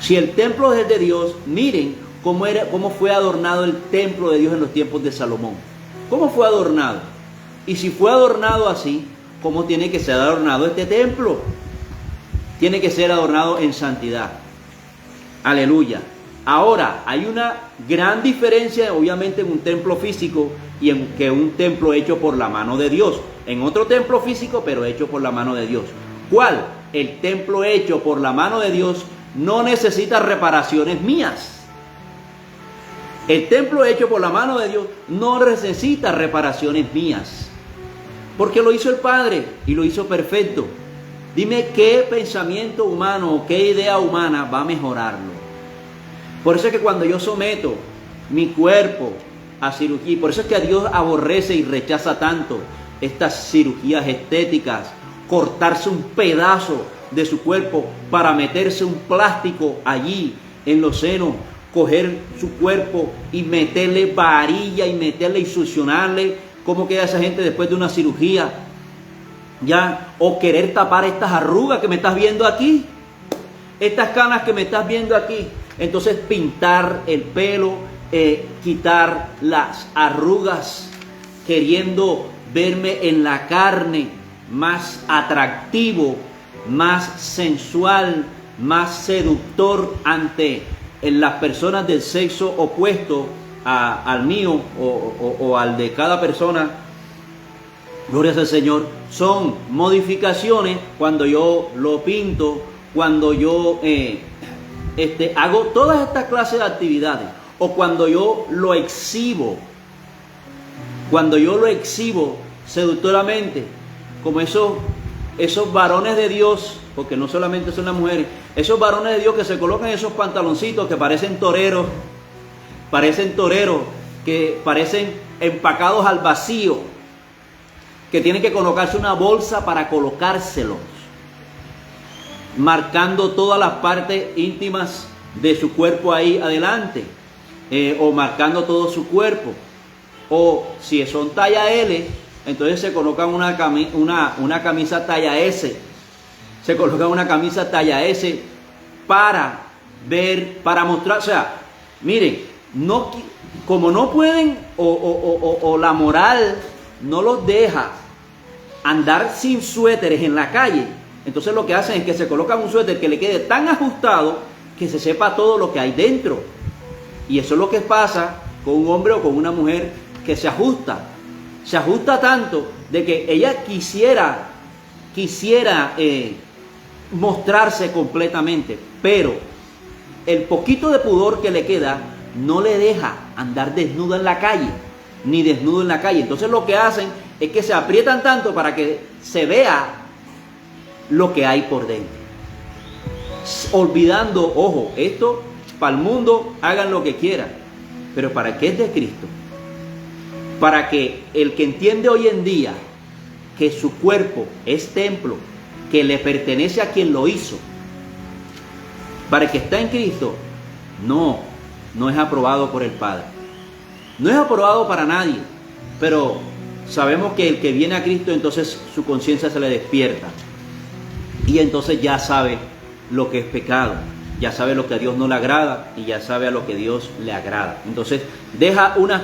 Si el templo es de Dios, miren cómo fue adornado el templo de Dios en los tiempos de Salomón. ¿Cómo fue adornado? Y si fue adornado así, ¿cómo tiene que ser adornado este templo? Tiene que ser adornado en santidad. Aleluya. Ahora, hay una gran diferencia, obviamente, en un templo físico y en que un templo hecho por la mano de Dios. en otro templo físico, pero hecho por la mano de Dios. ¿Cuál? El templo hecho por la mano de Dios no necesita reparaciones mías. El templo hecho por la mano de Dios no necesita reparaciones mías, porque lo hizo el Padre y lo hizo perfecto. Dime qué pensamiento humano o qué idea humana va a mejorarlo. Por eso es que cuando yo someto mi cuerpo a cirugía, y por eso es que a Dios aborrece y rechaza tanto estas cirugías estéticas, cortarse un pedazo de su cuerpo para meterse un plástico allí en los senos, coger su cuerpo y meterle varilla y meterle y succionarle. ¿Cómo queda esa gente después de una cirugía? Ya, o querer tapar estas arrugas que me estás viendo aquí, estas canas que me estás viendo aquí. Entonces pintar el pelo, quitar las arrugas, queriendo verme en la carne más atractivo, más sensual, más seductor ante las personas del sexo opuesto al mío o al de cada persona. Gloria al Señor. Son modificaciones cuando yo lo pinto, cuando yo hago todas estas clases de actividades, o cuando yo lo exhibo seductoramente, como esos varones de Dios, porque no solamente son las mujeres, esos varones de Dios que se colocan esos pantaloncitos que parecen toreros, que parecen empacados al vacío, que tienen que colocarse una bolsa para colocárselos, marcando todas las partes íntimas de su cuerpo ahí adelante, o marcando todo su cuerpo. O si son talla L, entonces se colocan una camisa talla S. Se colocan una camisa talla S para ver, para mostrar. O sea, miren, como no pueden, o la moral no los deja andar sin suéteres en la calle, entonces lo que hacen es que se colocan un suéter que le quede tan ajustado que se sepa todo lo que hay dentro. Y eso es lo que pasa con un hombre o con una mujer que se ajusta tanto de que ella quisiera mostrarse completamente, pero el poquito de pudor que le queda no le deja andar desnuda en la calle, ni desnudo en la calle. Entonces lo que hacen es que se aprietan tanto para que se vea lo que hay por dentro, olvidando, ojo, esto para el mundo hagan lo que quieran, pero para el que es de Cristo, para que el que entiende hoy en día que su cuerpo es templo, que le pertenece a quien lo hizo, para el que está en Cristo, no es aprobado por el Padre, no es aprobado para nadie, pero sabemos que el que viene a Cristo, entonces su conciencia se le despierta y entonces ya sabe lo que es pecado, ya sabe lo que a Dios no le agrada y ya sabe a lo que Dios le agrada. Entonces deja las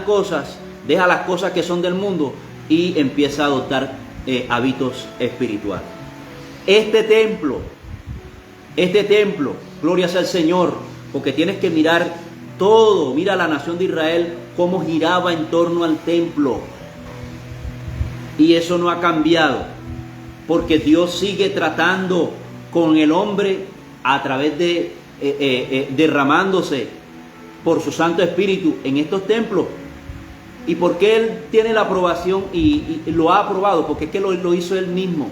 cosas que son del mundo y empieza a adoptar hábitos espirituales. Este templo, gloria sea al Señor, porque tienes que mirar todo. Mira la nación de Israel cómo giraba en torno al templo, y eso no ha cambiado, porque Dios sigue tratando con el hombre a través de derramándose por su Santo Espíritu en estos templos. ¿Y por qué Él tiene la aprobación y lo ha aprobado? Porque es que lo hizo Él mismo.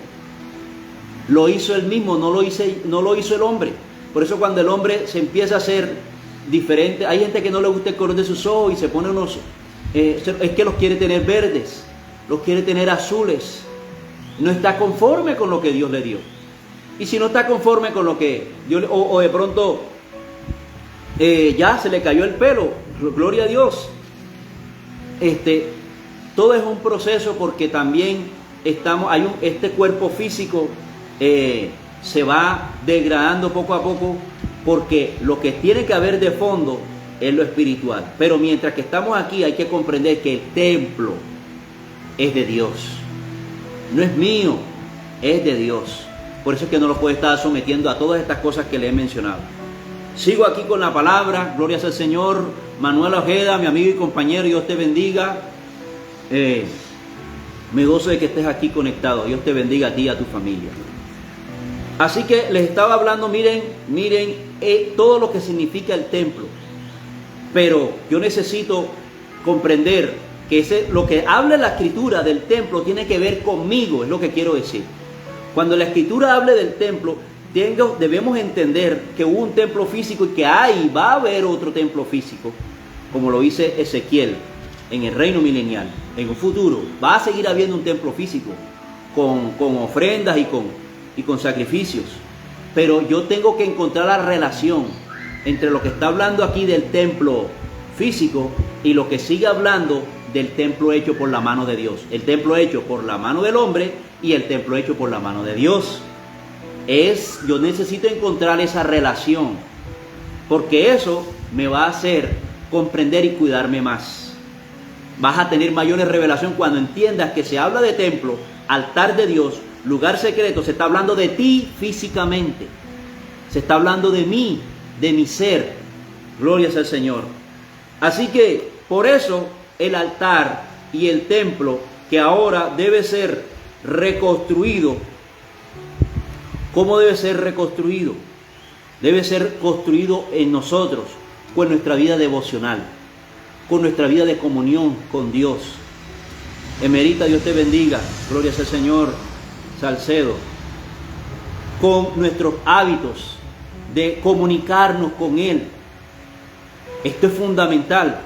Lo hizo Él mismo, no lo hizo el hombre. Por eso cuando el hombre se empieza a hacer diferente, hay gente que no le gusta el color de sus ojos y se pone unos, es que los quiere tener verdes, los quiere tener azules. No está conforme con lo que Dios le dio. Y si no está conforme con lo que Dios, o de pronto ya se le cayó el pelo, gloria a Dios. Todo es un proceso, porque también este cuerpo físico se va degradando poco a poco, porque lo que tiene que haber de fondo es lo espiritual. Pero mientras que estamos aquí hay que comprender que el templo es de Dios, no es mío, es de Dios. Por eso es que no lo puede estar sometiendo a todas estas cosas que le he mencionado. Sigo aquí con la palabra, gloria al Señor. Manuel Ojeda, mi amigo y compañero, Dios te bendiga. Me gozo de que estés aquí conectado. Dios te bendiga a ti y a tu familia. Así que les estaba hablando, miren, todo lo que significa el templo. Pero yo necesito comprender que lo que habla la Escritura del templo tiene que ver conmigo, es lo que quiero decir. Cuando la Escritura hable del templo, debemos entender que hubo un templo físico y que va a haber otro templo físico, como lo dice Ezequiel, en el reino milenial. En un futuro va a seguir habiendo un templo físico, con ofrendas y con sacrificios. Pero yo tengo que encontrar la relación entre lo que está hablando aquí del templo físico y lo que sigue hablando del templo hecho por la mano de Dios. El templo hecho por la mano del hombre y el templo hecho por la mano de Dios. Yo necesito encontrar esa relación, porque eso me va a hacer comprender y cuidarme más. Vas a tener mayores revelación cuando entiendas que se habla de templo, altar de Dios, lugar secreto. Se está hablando de ti físicamente, se está hablando de mí, de mi ser. Gloria al Señor. Así que por eso el altar y el templo, que ahora debe ser reconstruido. ¿Cómo debe ser reconstruido? Debe ser construido en nosotros, con nuestra vida devocional, con nuestra vida de comunión con Dios. Emerita, Dios te bendiga. Gloria al Señor. Salcedo. Con nuestros hábitos de comunicarnos con Él. Esto es fundamental.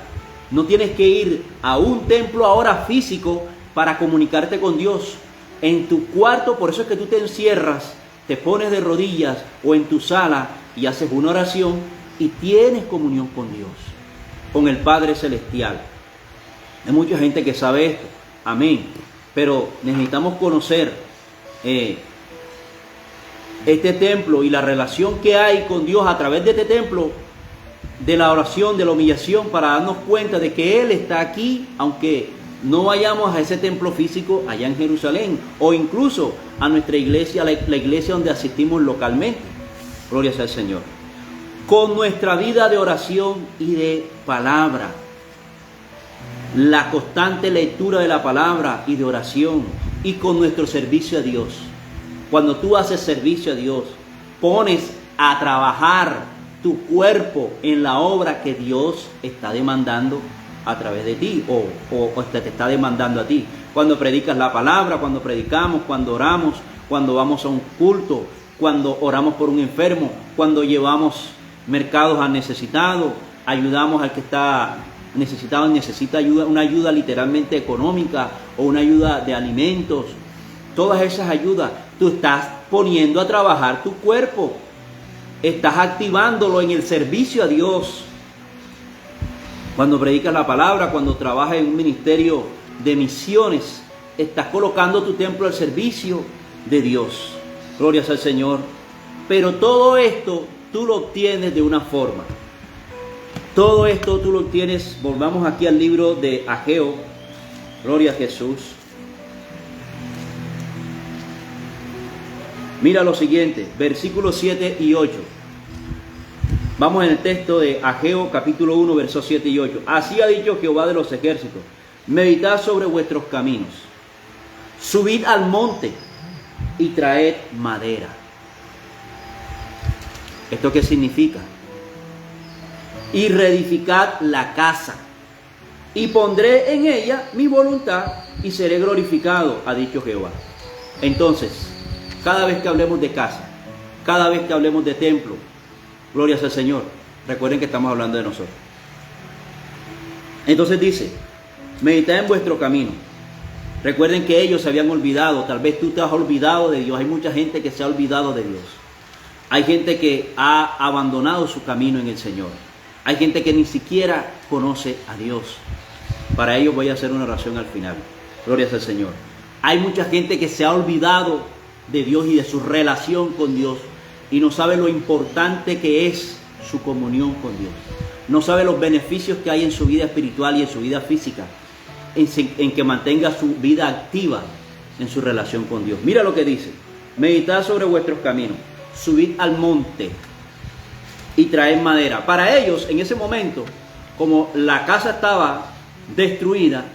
No tienes que ir a un templo ahora físico para comunicarte con Dios. En tu cuarto, por eso es que tú te encierras, te pones de rodillas o en tu sala y haces una oración y tienes comunión con Dios, con el Padre Celestial. Hay mucha gente que sabe esto, amén, pero necesitamos conocer este templo y la relación que hay con Dios a través de este templo, de la oración, de la humillación, para darnos cuenta de que Él está aquí, aunque no vayamos a ese templo físico allá en Jerusalén, o incluso a nuestra iglesia, la iglesia donde asistimos localmente. Gloria sea al Señor. Con nuestra vida de oración y de palabra, la constante lectura de la palabra y de oración, y con nuestro servicio a Dios. Cuando tú haces servicio a Dios, pones a trabajar tu cuerpo en la obra que Dios está demandando a través de ti, o te está demandando a ti. Cuando predicas la palabra, cuando predicamos, cuando oramos, cuando vamos a un culto, cuando oramos por un enfermo, cuando llevamos mercados al necesitado, ayudamos al que está necesitado, necesita ayuda, una ayuda literalmente económica o una ayuda de alimentos. Todas esas ayudas, tú estás poniendo a trabajar tu cuerpo, estás activándolo en el servicio a Dios. Cuando predicas la palabra, cuando trabajas en un ministerio de misiones, estás colocando tu templo al servicio de Dios. Gloria al Señor. Pero todo esto tú lo obtienes de una forma. Todo esto tú lo obtienes. Volvamos aquí al libro de Ageo. Gloria a Jesús. Mira lo siguiente, versículos 7 y 8. Vamos en el texto de Ageo capítulo 1, versos 7 y 8. Así ha dicho Jehová de los ejércitos: meditad sobre vuestros caminos, subid al monte y traed madera. ¿Esto qué significa? Y reedificad la casa, y pondré en ella mi voluntad, y seré glorificado, ha dicho Jehová. Entonces, cada vez que hablemos de casa, cada vez que hablemos de templo, gloria al Señor, recuerden que estamos hablando de nosotros. Entonces dice: meditad en vuestro camino. Recuerden que ellos se habían olvidado. Tal vez tú te has olvidado de Dios. Hay mucha gente que se ha olvidado de Dios. Hay gente que ha abandonado su camino en el Señor. Hay gente que ni siquiera conoce a Dios. Para ellos voy a hacer una oración al final. Gloria al Señor. Hay mucha gente que se ha olvidado de Dios y de su relación con Dios, y no sabe lo importante que es su comunión con Dios. No sabe los beneficios que hay en su vida espiritual y en su vida física, en que mantenga su vida activa en su relación con Dios. Mira lo que dice: meditad sobre vuestros caminos, subid al monte y traed madera. Para ellos, en ese momento, como la casa estaba destruida,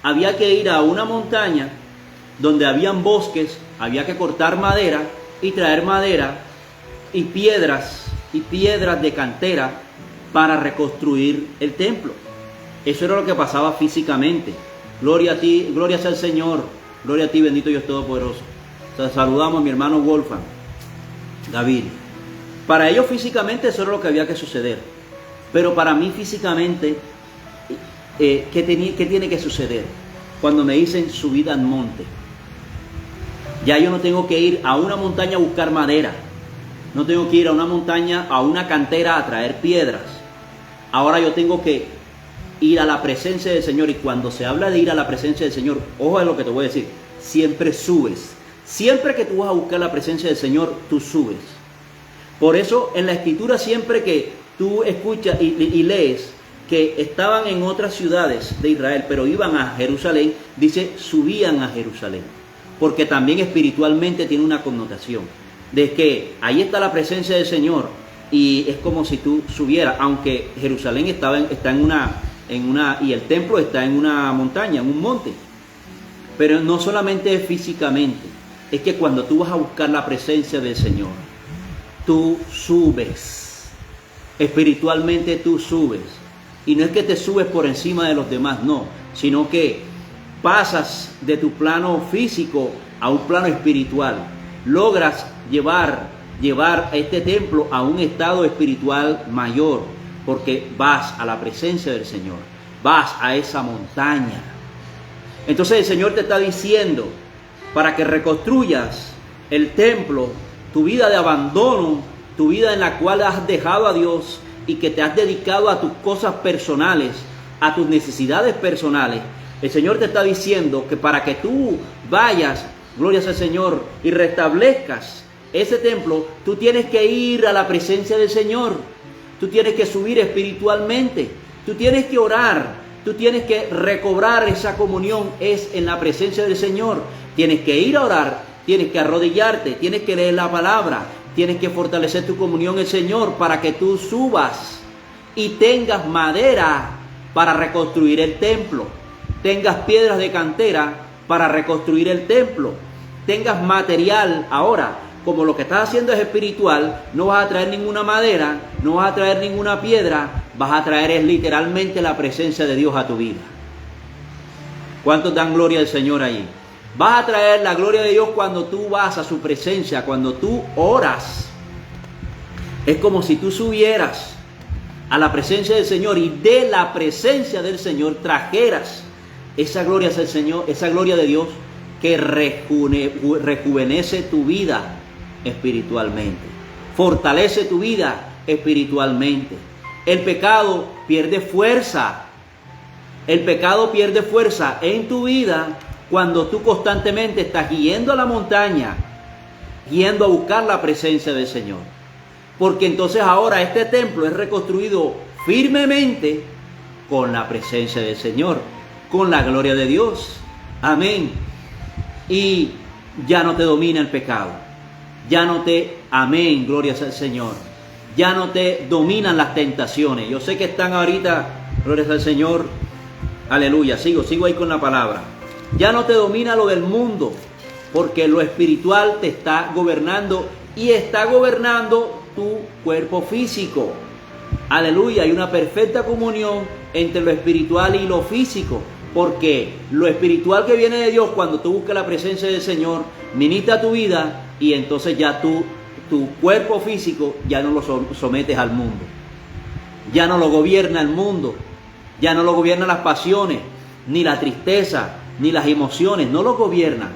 había que ir a una montaña donde habían bosques, había que cortar madera y traer madera y piedras de cantera para reconstruir el templo. Eso era lo que pasaba físicamente. Gloria a ti, gloria sea al Señor, gloria a ti, bendito Dios Todopoderoso. Saludamos a mi hermano Wolfgang, David. Para ellos físicamente eso era lo que había que suceder. Pero para mí físicamente, ¿qué tiene que suceder? Cuando me dicen subid al monte. Ya yo no tengo que ir a una montaña a buscar madera. No tengo que ir a una montaña, a una cantera a traer piedras. Ahora yo tengo que ir a la presencia del Señor. Y cuando se habla de ir a la presencia del Señor, ojo a lo que te voy a decir, siempre subes. Siempre que tú vas a buscar la presencia del Señor, tú subes. Por eso en la Escritura, siempre que tú escuchas y lees que estaban en otras ciudades de Israel, pero iban a Jerusalén, dice subían a Jerusalén. Porque también espiritualmente tiene una connotación de que ahí está la presencia del Señor y es como si tú subieras, aunque Jerusalén está en una y el templo está en una montaña, en un monte. Pero no solamente físicamente, es que cuando tú vas a buscar la presencia del Señor, tú subes. Espiritualmente tú subes. Y no es que te subes por encima de los demás, no, sino que pasas de tu plano físico a un plano espiritual. Logras llevar este templo a un estado espiritual mayor, porque vas a la presencia del Señor, vas a esa montaña. Entonces el Señor te está diciendo, para que reconstruyas el templo, tu vida de abandono, tu vida en la cual has dejado a Dios y que te has dedicado a tus cosas personales, a tus necesidades personales, el Señor te está diciendo que para que tú vayas, gloria al Señor, y restablezcas ese templo, tú tienes que ir a la presencia del Señor. Tú tienes que subir espiritualmente. Tú tienes que orar. Tú tienes que recobrar esa comunión. Es en la presencia del Señor. Tienes que ir a orar. Tienes que arrodillarte. Tienes que leer la palabra. Tienes que fortalecer tu comunión en el Señor para que tú subas y tengas madera para reconstruir el templo. Tengas piedras de cantera para reconstruir el templo. Tengas material ahora. Como lo que estás haciendo es espiritual, no vas a traer ninguna madera, no vas a traer ninguna piedra, vas a traer es literalmente la presencia de Dios a tu vida. ¿Cuántos dan gloria al Señor ahí? Vas a traer la gloria de Dios cuando tú vas a su presencia, cuando tú oras. Es como si tú subieras a la presencia del Señor y de la presencia del Señor trajeras esa gloria al Señor, esa gloria de Dios que rejuvenece tu vida espiritualmente, fortalece tu vida espiritualmente. El pecado pierde fuerza. El pecado pierde fuerza en tu vida cuando tú constantemente estás yendo a la montaña, yendo a buscar la presencia del Señor. Porque entonces ahora este templo es reconstruido firmemente con la presencia del Señor, con la gloria de Dios. Amén. Y ya no te domina el pecado. Ya no te, amén, gloria al Señor. Ya no te dominan las tentaciones. Yo sé que están ahorita, gloria al Señor, aleluya, sigo ahí con la palabra. Ya no te domina lo del mundo, porque lo espiritual te está gobernando y está gobernando tu cuerpo físico. Aleluya, hay una perfecta comunión entre lo espiritual y lo físico. Porque lo espiritual que viene de Dios, cuando tú buscas la presencia del Señor, ministra tu vida y entonces ya tu cuerpo físico ya no lo sometes al mundo. Ya no lo gobierna el mundo. Ya no lo gobiernan las pasiones, ni la tristeza, ni las emociones. No lo gobierna.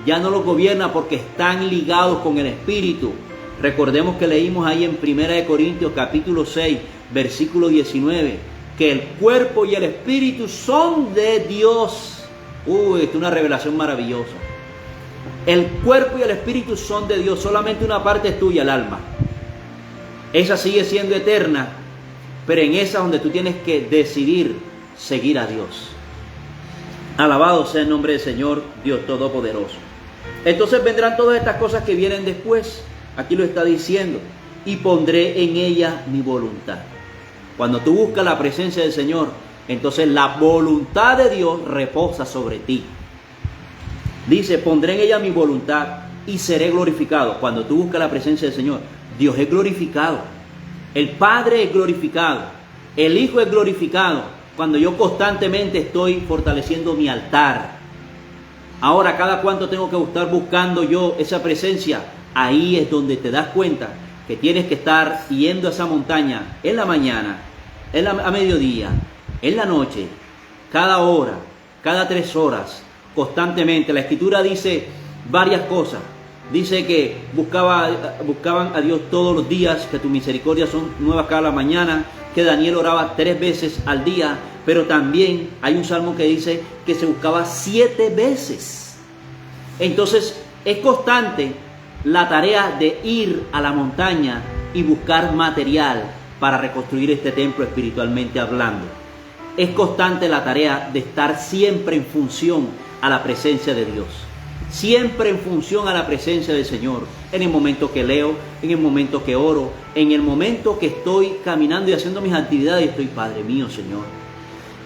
Ya no lo gobierna porque están ligados con el Espíritu. Recordemos que leímos ahí en 1 Corintios capítulo 6, versículo 19. Que el cuerpo y el espíritu son de Dios. Esto es una revelación maravillosa. El cuerpo y el espíritu son de Dios. Solamente una parte es tuya, el alma. Esa sigue siendo eterna, pero en esa es donde tú tienes que decidir seguir a Dios. Alabado sea el nombre del Señor, Dios Todopoderoso. Entonces vendrán todas estas cosas que vienen después. Aquí lo está diciendo. Y pondré en ella mi voluntad. Cuando tú buscas la presencia del Señor, entonces la voluntad de Dios reposa sobre ti. Dice, pondré en ella mi voluntad y seré glorificado. Cuando tú buscas la presencia del Señor, Dios es glorificado. El Padre es glorificado. El Hijo es glorificado. Cuando yo constantemente estoy fortaleciendo mi altar. Ahora, ¿cada cuánto tengo que estar buscando yo esa presencia? Ahí es donde te das cuenta que tienes que estar yendo a esa montaña en la mañana, a mediodía, en la noche, cada hora, cada 3 horas, constantemente. La Escritura dice varias cosas. Dice que buscaban a Dios todos los días, que tus misericordias son nuevas cada mañana, que Daniel oraba 3 veces al día, pero también hay un salmo que dice que se buscaba 7 veces. Entonces es constante la tarea de ir a la montaña y buscar material para reconstruir este templo espiritualmente hablando. Es constante la tarea de estar siempre en función a la presencia de Dios. Siempre en función a la presencia del Señor. En el momento que leo, en el momento que oro, en el momento que estoy caminando y haciendo mis actividades, estoy, Padre mío, Señor.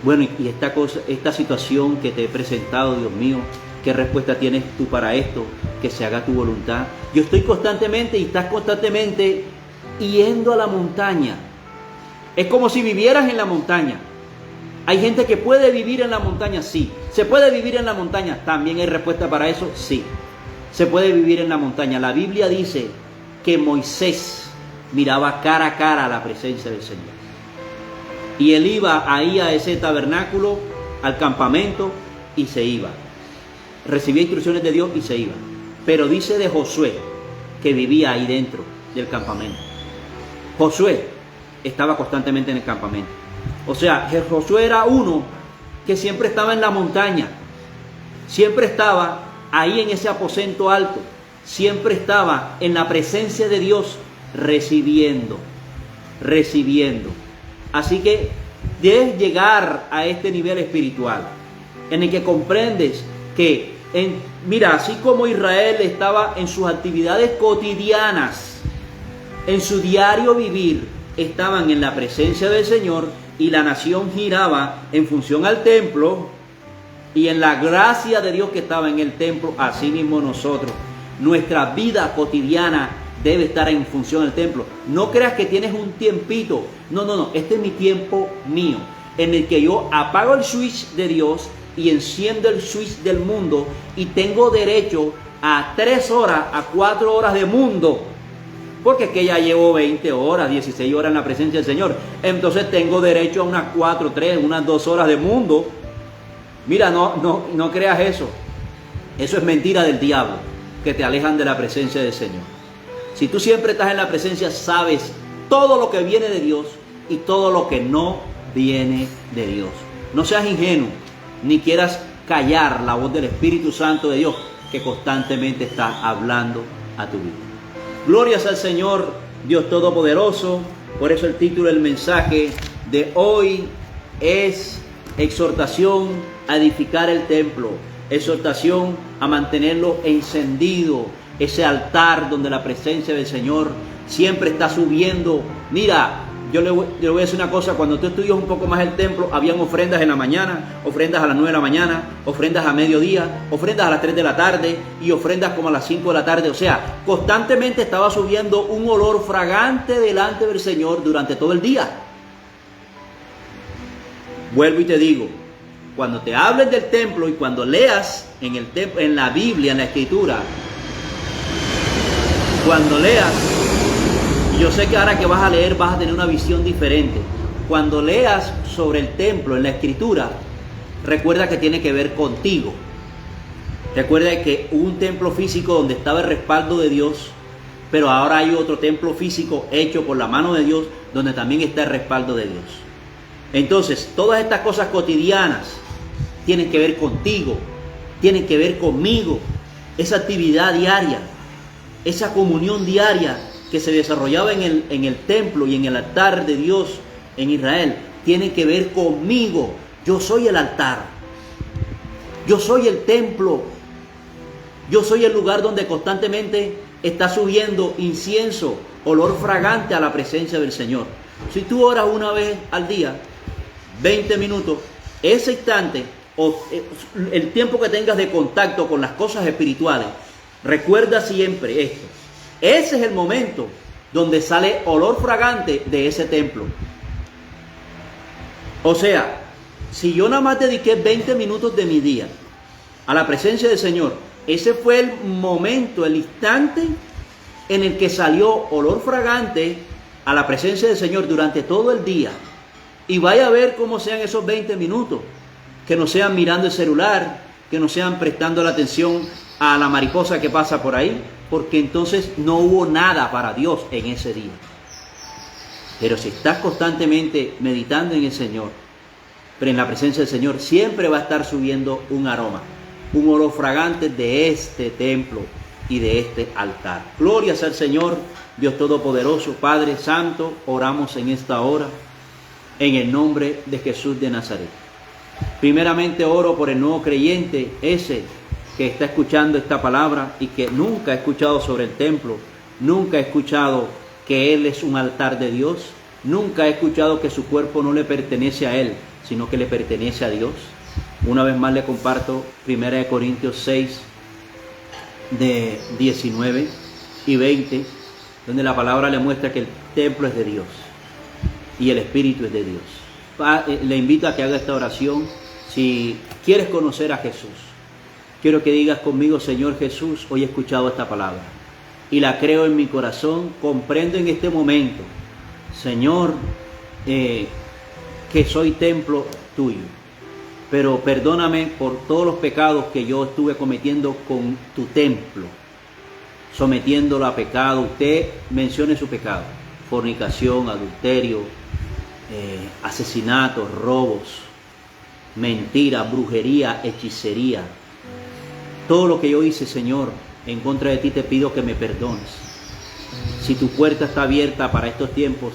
Bueno, y esta situación que te he presentado, Dios mío, ¿qué respuesta tienes tú para esto? Que se haga tu voluntad. Yo estoy constantemente y estás constantemente yendo a la montaña. Es como si vivieras en la montaña. ¿Hay gente que puede vivir en la montaña? Sí. ¿Se puede vivir en la montaña? ¿También hay respuesta para eso? Sí. Se puede vivir en la montaña. La Biblia dice que Moisés miraba cara a cara a la presencia del Señor. Y él iba ahí a ese tabernáculo, al campamento, y se iba. Recibía instrucciones de Dios y se iba. Pero dice de Josué, que vivía ahí dentro del campamento. Josué estaba constantemente en el campamento. O sea, Josué era uno que siempre estaba en la montaña, siempre estaba ahí en ese aposento alto, siempre estaba en la presencia de Dios recibiendo. Así que debes llegar a este nivel espiritual en el que comprendes que, mira, así como Israel estaba en sus actividades cotidianas, en su diario vivir, estaban en la presencia del Señor, y la nación giraba en función al templo y en la gracia de Dios que estaba en el templo. Así mismo nosotros, nuestra vida cotidiana debe estar en función al templo. No creas que tienes un tiempito. No, este es mi tiempo mío, en el que yo apago el switch de Dios y enciendo el switch del mundo, y tengo derecho a 3 horas, a 4 horas de mundo. Porque es que ya llevo 20 horas, 16 horas en la presencia del Señor. Entonces tengo derecho a unas 4, 3, unas 2 horas de mundo. Mira, no creas eso. Eso es mentira del diablo, que te alejan de la presencia del Señor. Si tú siempre estás en la presencia, sabes todo lo que viene de Dios y todo lo que no viene de Dios. No seas ingenuo, ni quieras callar la voz del Espíritu Santo de Dios, que constantemente está hablando a tu vida. Glorias al Señor, Dios Todopoderoso. Por eso el título del mensaje de hoy es exhortación a edificar el templo, exhortación a mantenerlo encendido, ese altar donde la presencia del Señor siempre está subiendo. Mira, yo le voy a decir una cosa: cuando tú estudias un poco más el templo, habían ofrendas en la mañana, ofrendas a las 9 de la mañana, ofrendas a mediodía, ofrendas a las 3 de la tarde y ofrendas como a las 5 de la tarde. O sea, constantemente estaba subiendo un olor fragante delante del Señor durante todo el día. Vuelvo y te digo, cuando te hables del templo y cuando leas en la Biblia, en la Escritura, cuando leas, y yo sé que ahora que vas a leer vas a tener una visión diferente. Cuando leas sobre el templo en la Escritura, recuerda que tiene que ver contigo. Recuerda que hubo un templo físico donde estaba el respaldo de Dios, pero ahora hay otro templo físico hecho por la mano de Dios donde también está el respaldo de Dios. Entonces, todas estas cosas cotidianas tienen que ver contigo, tienen que ver conmigo. Esa actividad diaria, esa comunión diaria que se desarrollaba en el templo y en el altar de Dios en Israel, tiene que ver conmigo. Yo soy el altar, yo soy el templo, yo soy el lugar donde constantemente está subiendo incienso, olor fragante a la presencia del Señor. Si tú oras una vez al día, 20 minutos, ese instante el tiempo que tengas de contacto con las cosas espirituales, recuerda siempre esto. Ese es el momento donde sale olor fragante de ese templo. O sea, si yo nada más dediqué 20 minutos de mi día a la presencia del Señor, ese fue el momento, el instante en el que salió olor fragante a la presencia del Señor durante todo el día. Y vaya a ver cómo sean esos 20 minutos, que no sean mirando el celular, que no sean prestando la atención a la mariposa que pasa por ahí, porque entonces no hubo nada para Dios en ese día. Pero si estás constantemente meditando en el Señor, pero en la presencia del Señor, siempre va a estar subiendo un aroma, un olor fragante de este templo y de este altar. Gloria sea al Señor, Dios Todopoderoso, Padre Santo, oramos en esta hora, en el nombre de Jesús de Nazaret. Primeramente oro por el nuevo creyente, ese que está escuchando esta palabra y que nunca ha escuchado sobre el templo, nunca ha escuchado que Él es un altar de Dios, nunca ha escuchado que su cuerpo no le pertenece a Él, sino que le pertenece a Dios. Una vez más le comparto 1 Corintios 6, de 19 y 20, donde la palabra le muestra que el templo es de Dios y el Espíritu es de Dios. Le invito a que haga esta oración. Si quieres conocer a Jesús, quiero que digas conmigo: Señor Jesús, hoy he escuchado esta palabra y la creo en mi corazón. Comprendo en este momento, Señor, que soy templo tuyo, pero perdóname por todos los pecados que yo estuve cometiendo con tu templo, sometiéndolo a pecado. Usted mencione su pecado: fornicación, adulterio, asesinatos, robos, mentira, brujería, hechicería. Todo lo que yo hice, Señor, en contra de ti, te pido que me perdones. Si tu puerta está abierta para estos tiempos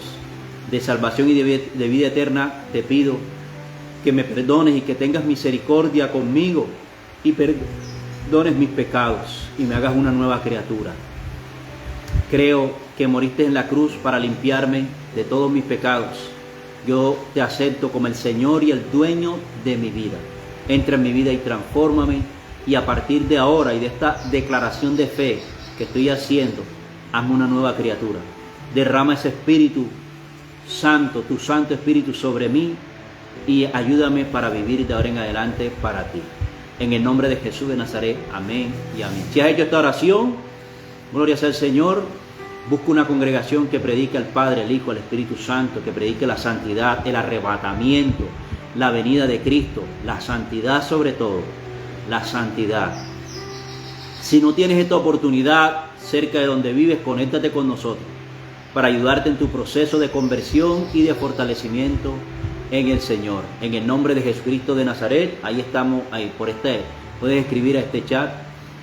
de salvación y de vida eterna, te pido que me perdones y que tengas misericordia conmigo y perdones mis pecados y me hagas una nueva criatura. Creo que moriste en la cruz para limpiarme de todos mis pecados. Yo te acepto como el Señor y el dueño de mi vida. Entra en mi vida y transfórmame, y a partir de ahora y de esta declaración de fe que estoy haciendo, hazme una nueva criatura. Derrama ese Espíritu Santo, tu Santo Espíritu sobre mí, y ayúdame para vivir de ahora en adelante para ti. En el nombre de Jesús de Nazaret, amén y amén. Si has hecho esta oración, gloria sea al Señor. Busca una congregación que predique al Padre, al Hijo, al Espíritu Santo, que predique la santidad, el arrebatamiento, la venida de Cristo, la santidad sobre todo, la santidad. Si no tienes esta oportunidad cerca de donde vives, conéctate con nosotros para ayudarte en tu proceso de conversión y de fortalecimiento en el Señor. En el nombre de Jesucristo de Nazaret, ahí estamos, ahí por puedes escribir a este chat,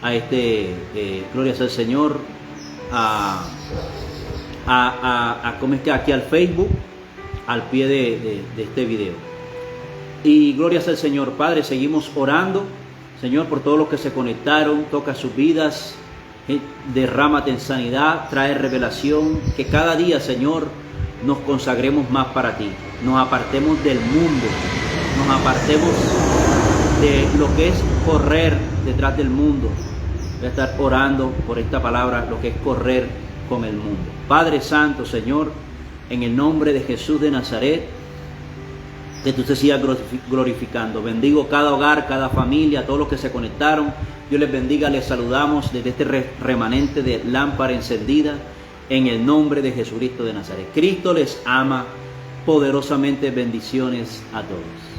a gloria sea al Señor, ¿cómo es que? Aquí al Facebook, al pie de este video. Y gloria sea al Señor. Padre, seguimos orando, Señor, por todos los que se conectaron. Toca sus vidas, derrámate en sanidad, trae revelación, que cada día, Señor, nos consagremos más para ti, nos apartemos del mundo, nos apartemos de lo que es correr detrás del mundo. Voy a estar orando por esta palabra, lo que es correr con el mundo. Padre Santo, Señor, en el nombre de Jesús de Nazaret, que tú te sigas glorificando. Bendigo cada hogar, cada familia, todos los que se conectaron. Dios les bendiga, les saludamos desde este remanente de lámpara encendida, en el nombre de Jesucristo de Nazaret. Cristo les ama poderosamente. Bendiciones a todos.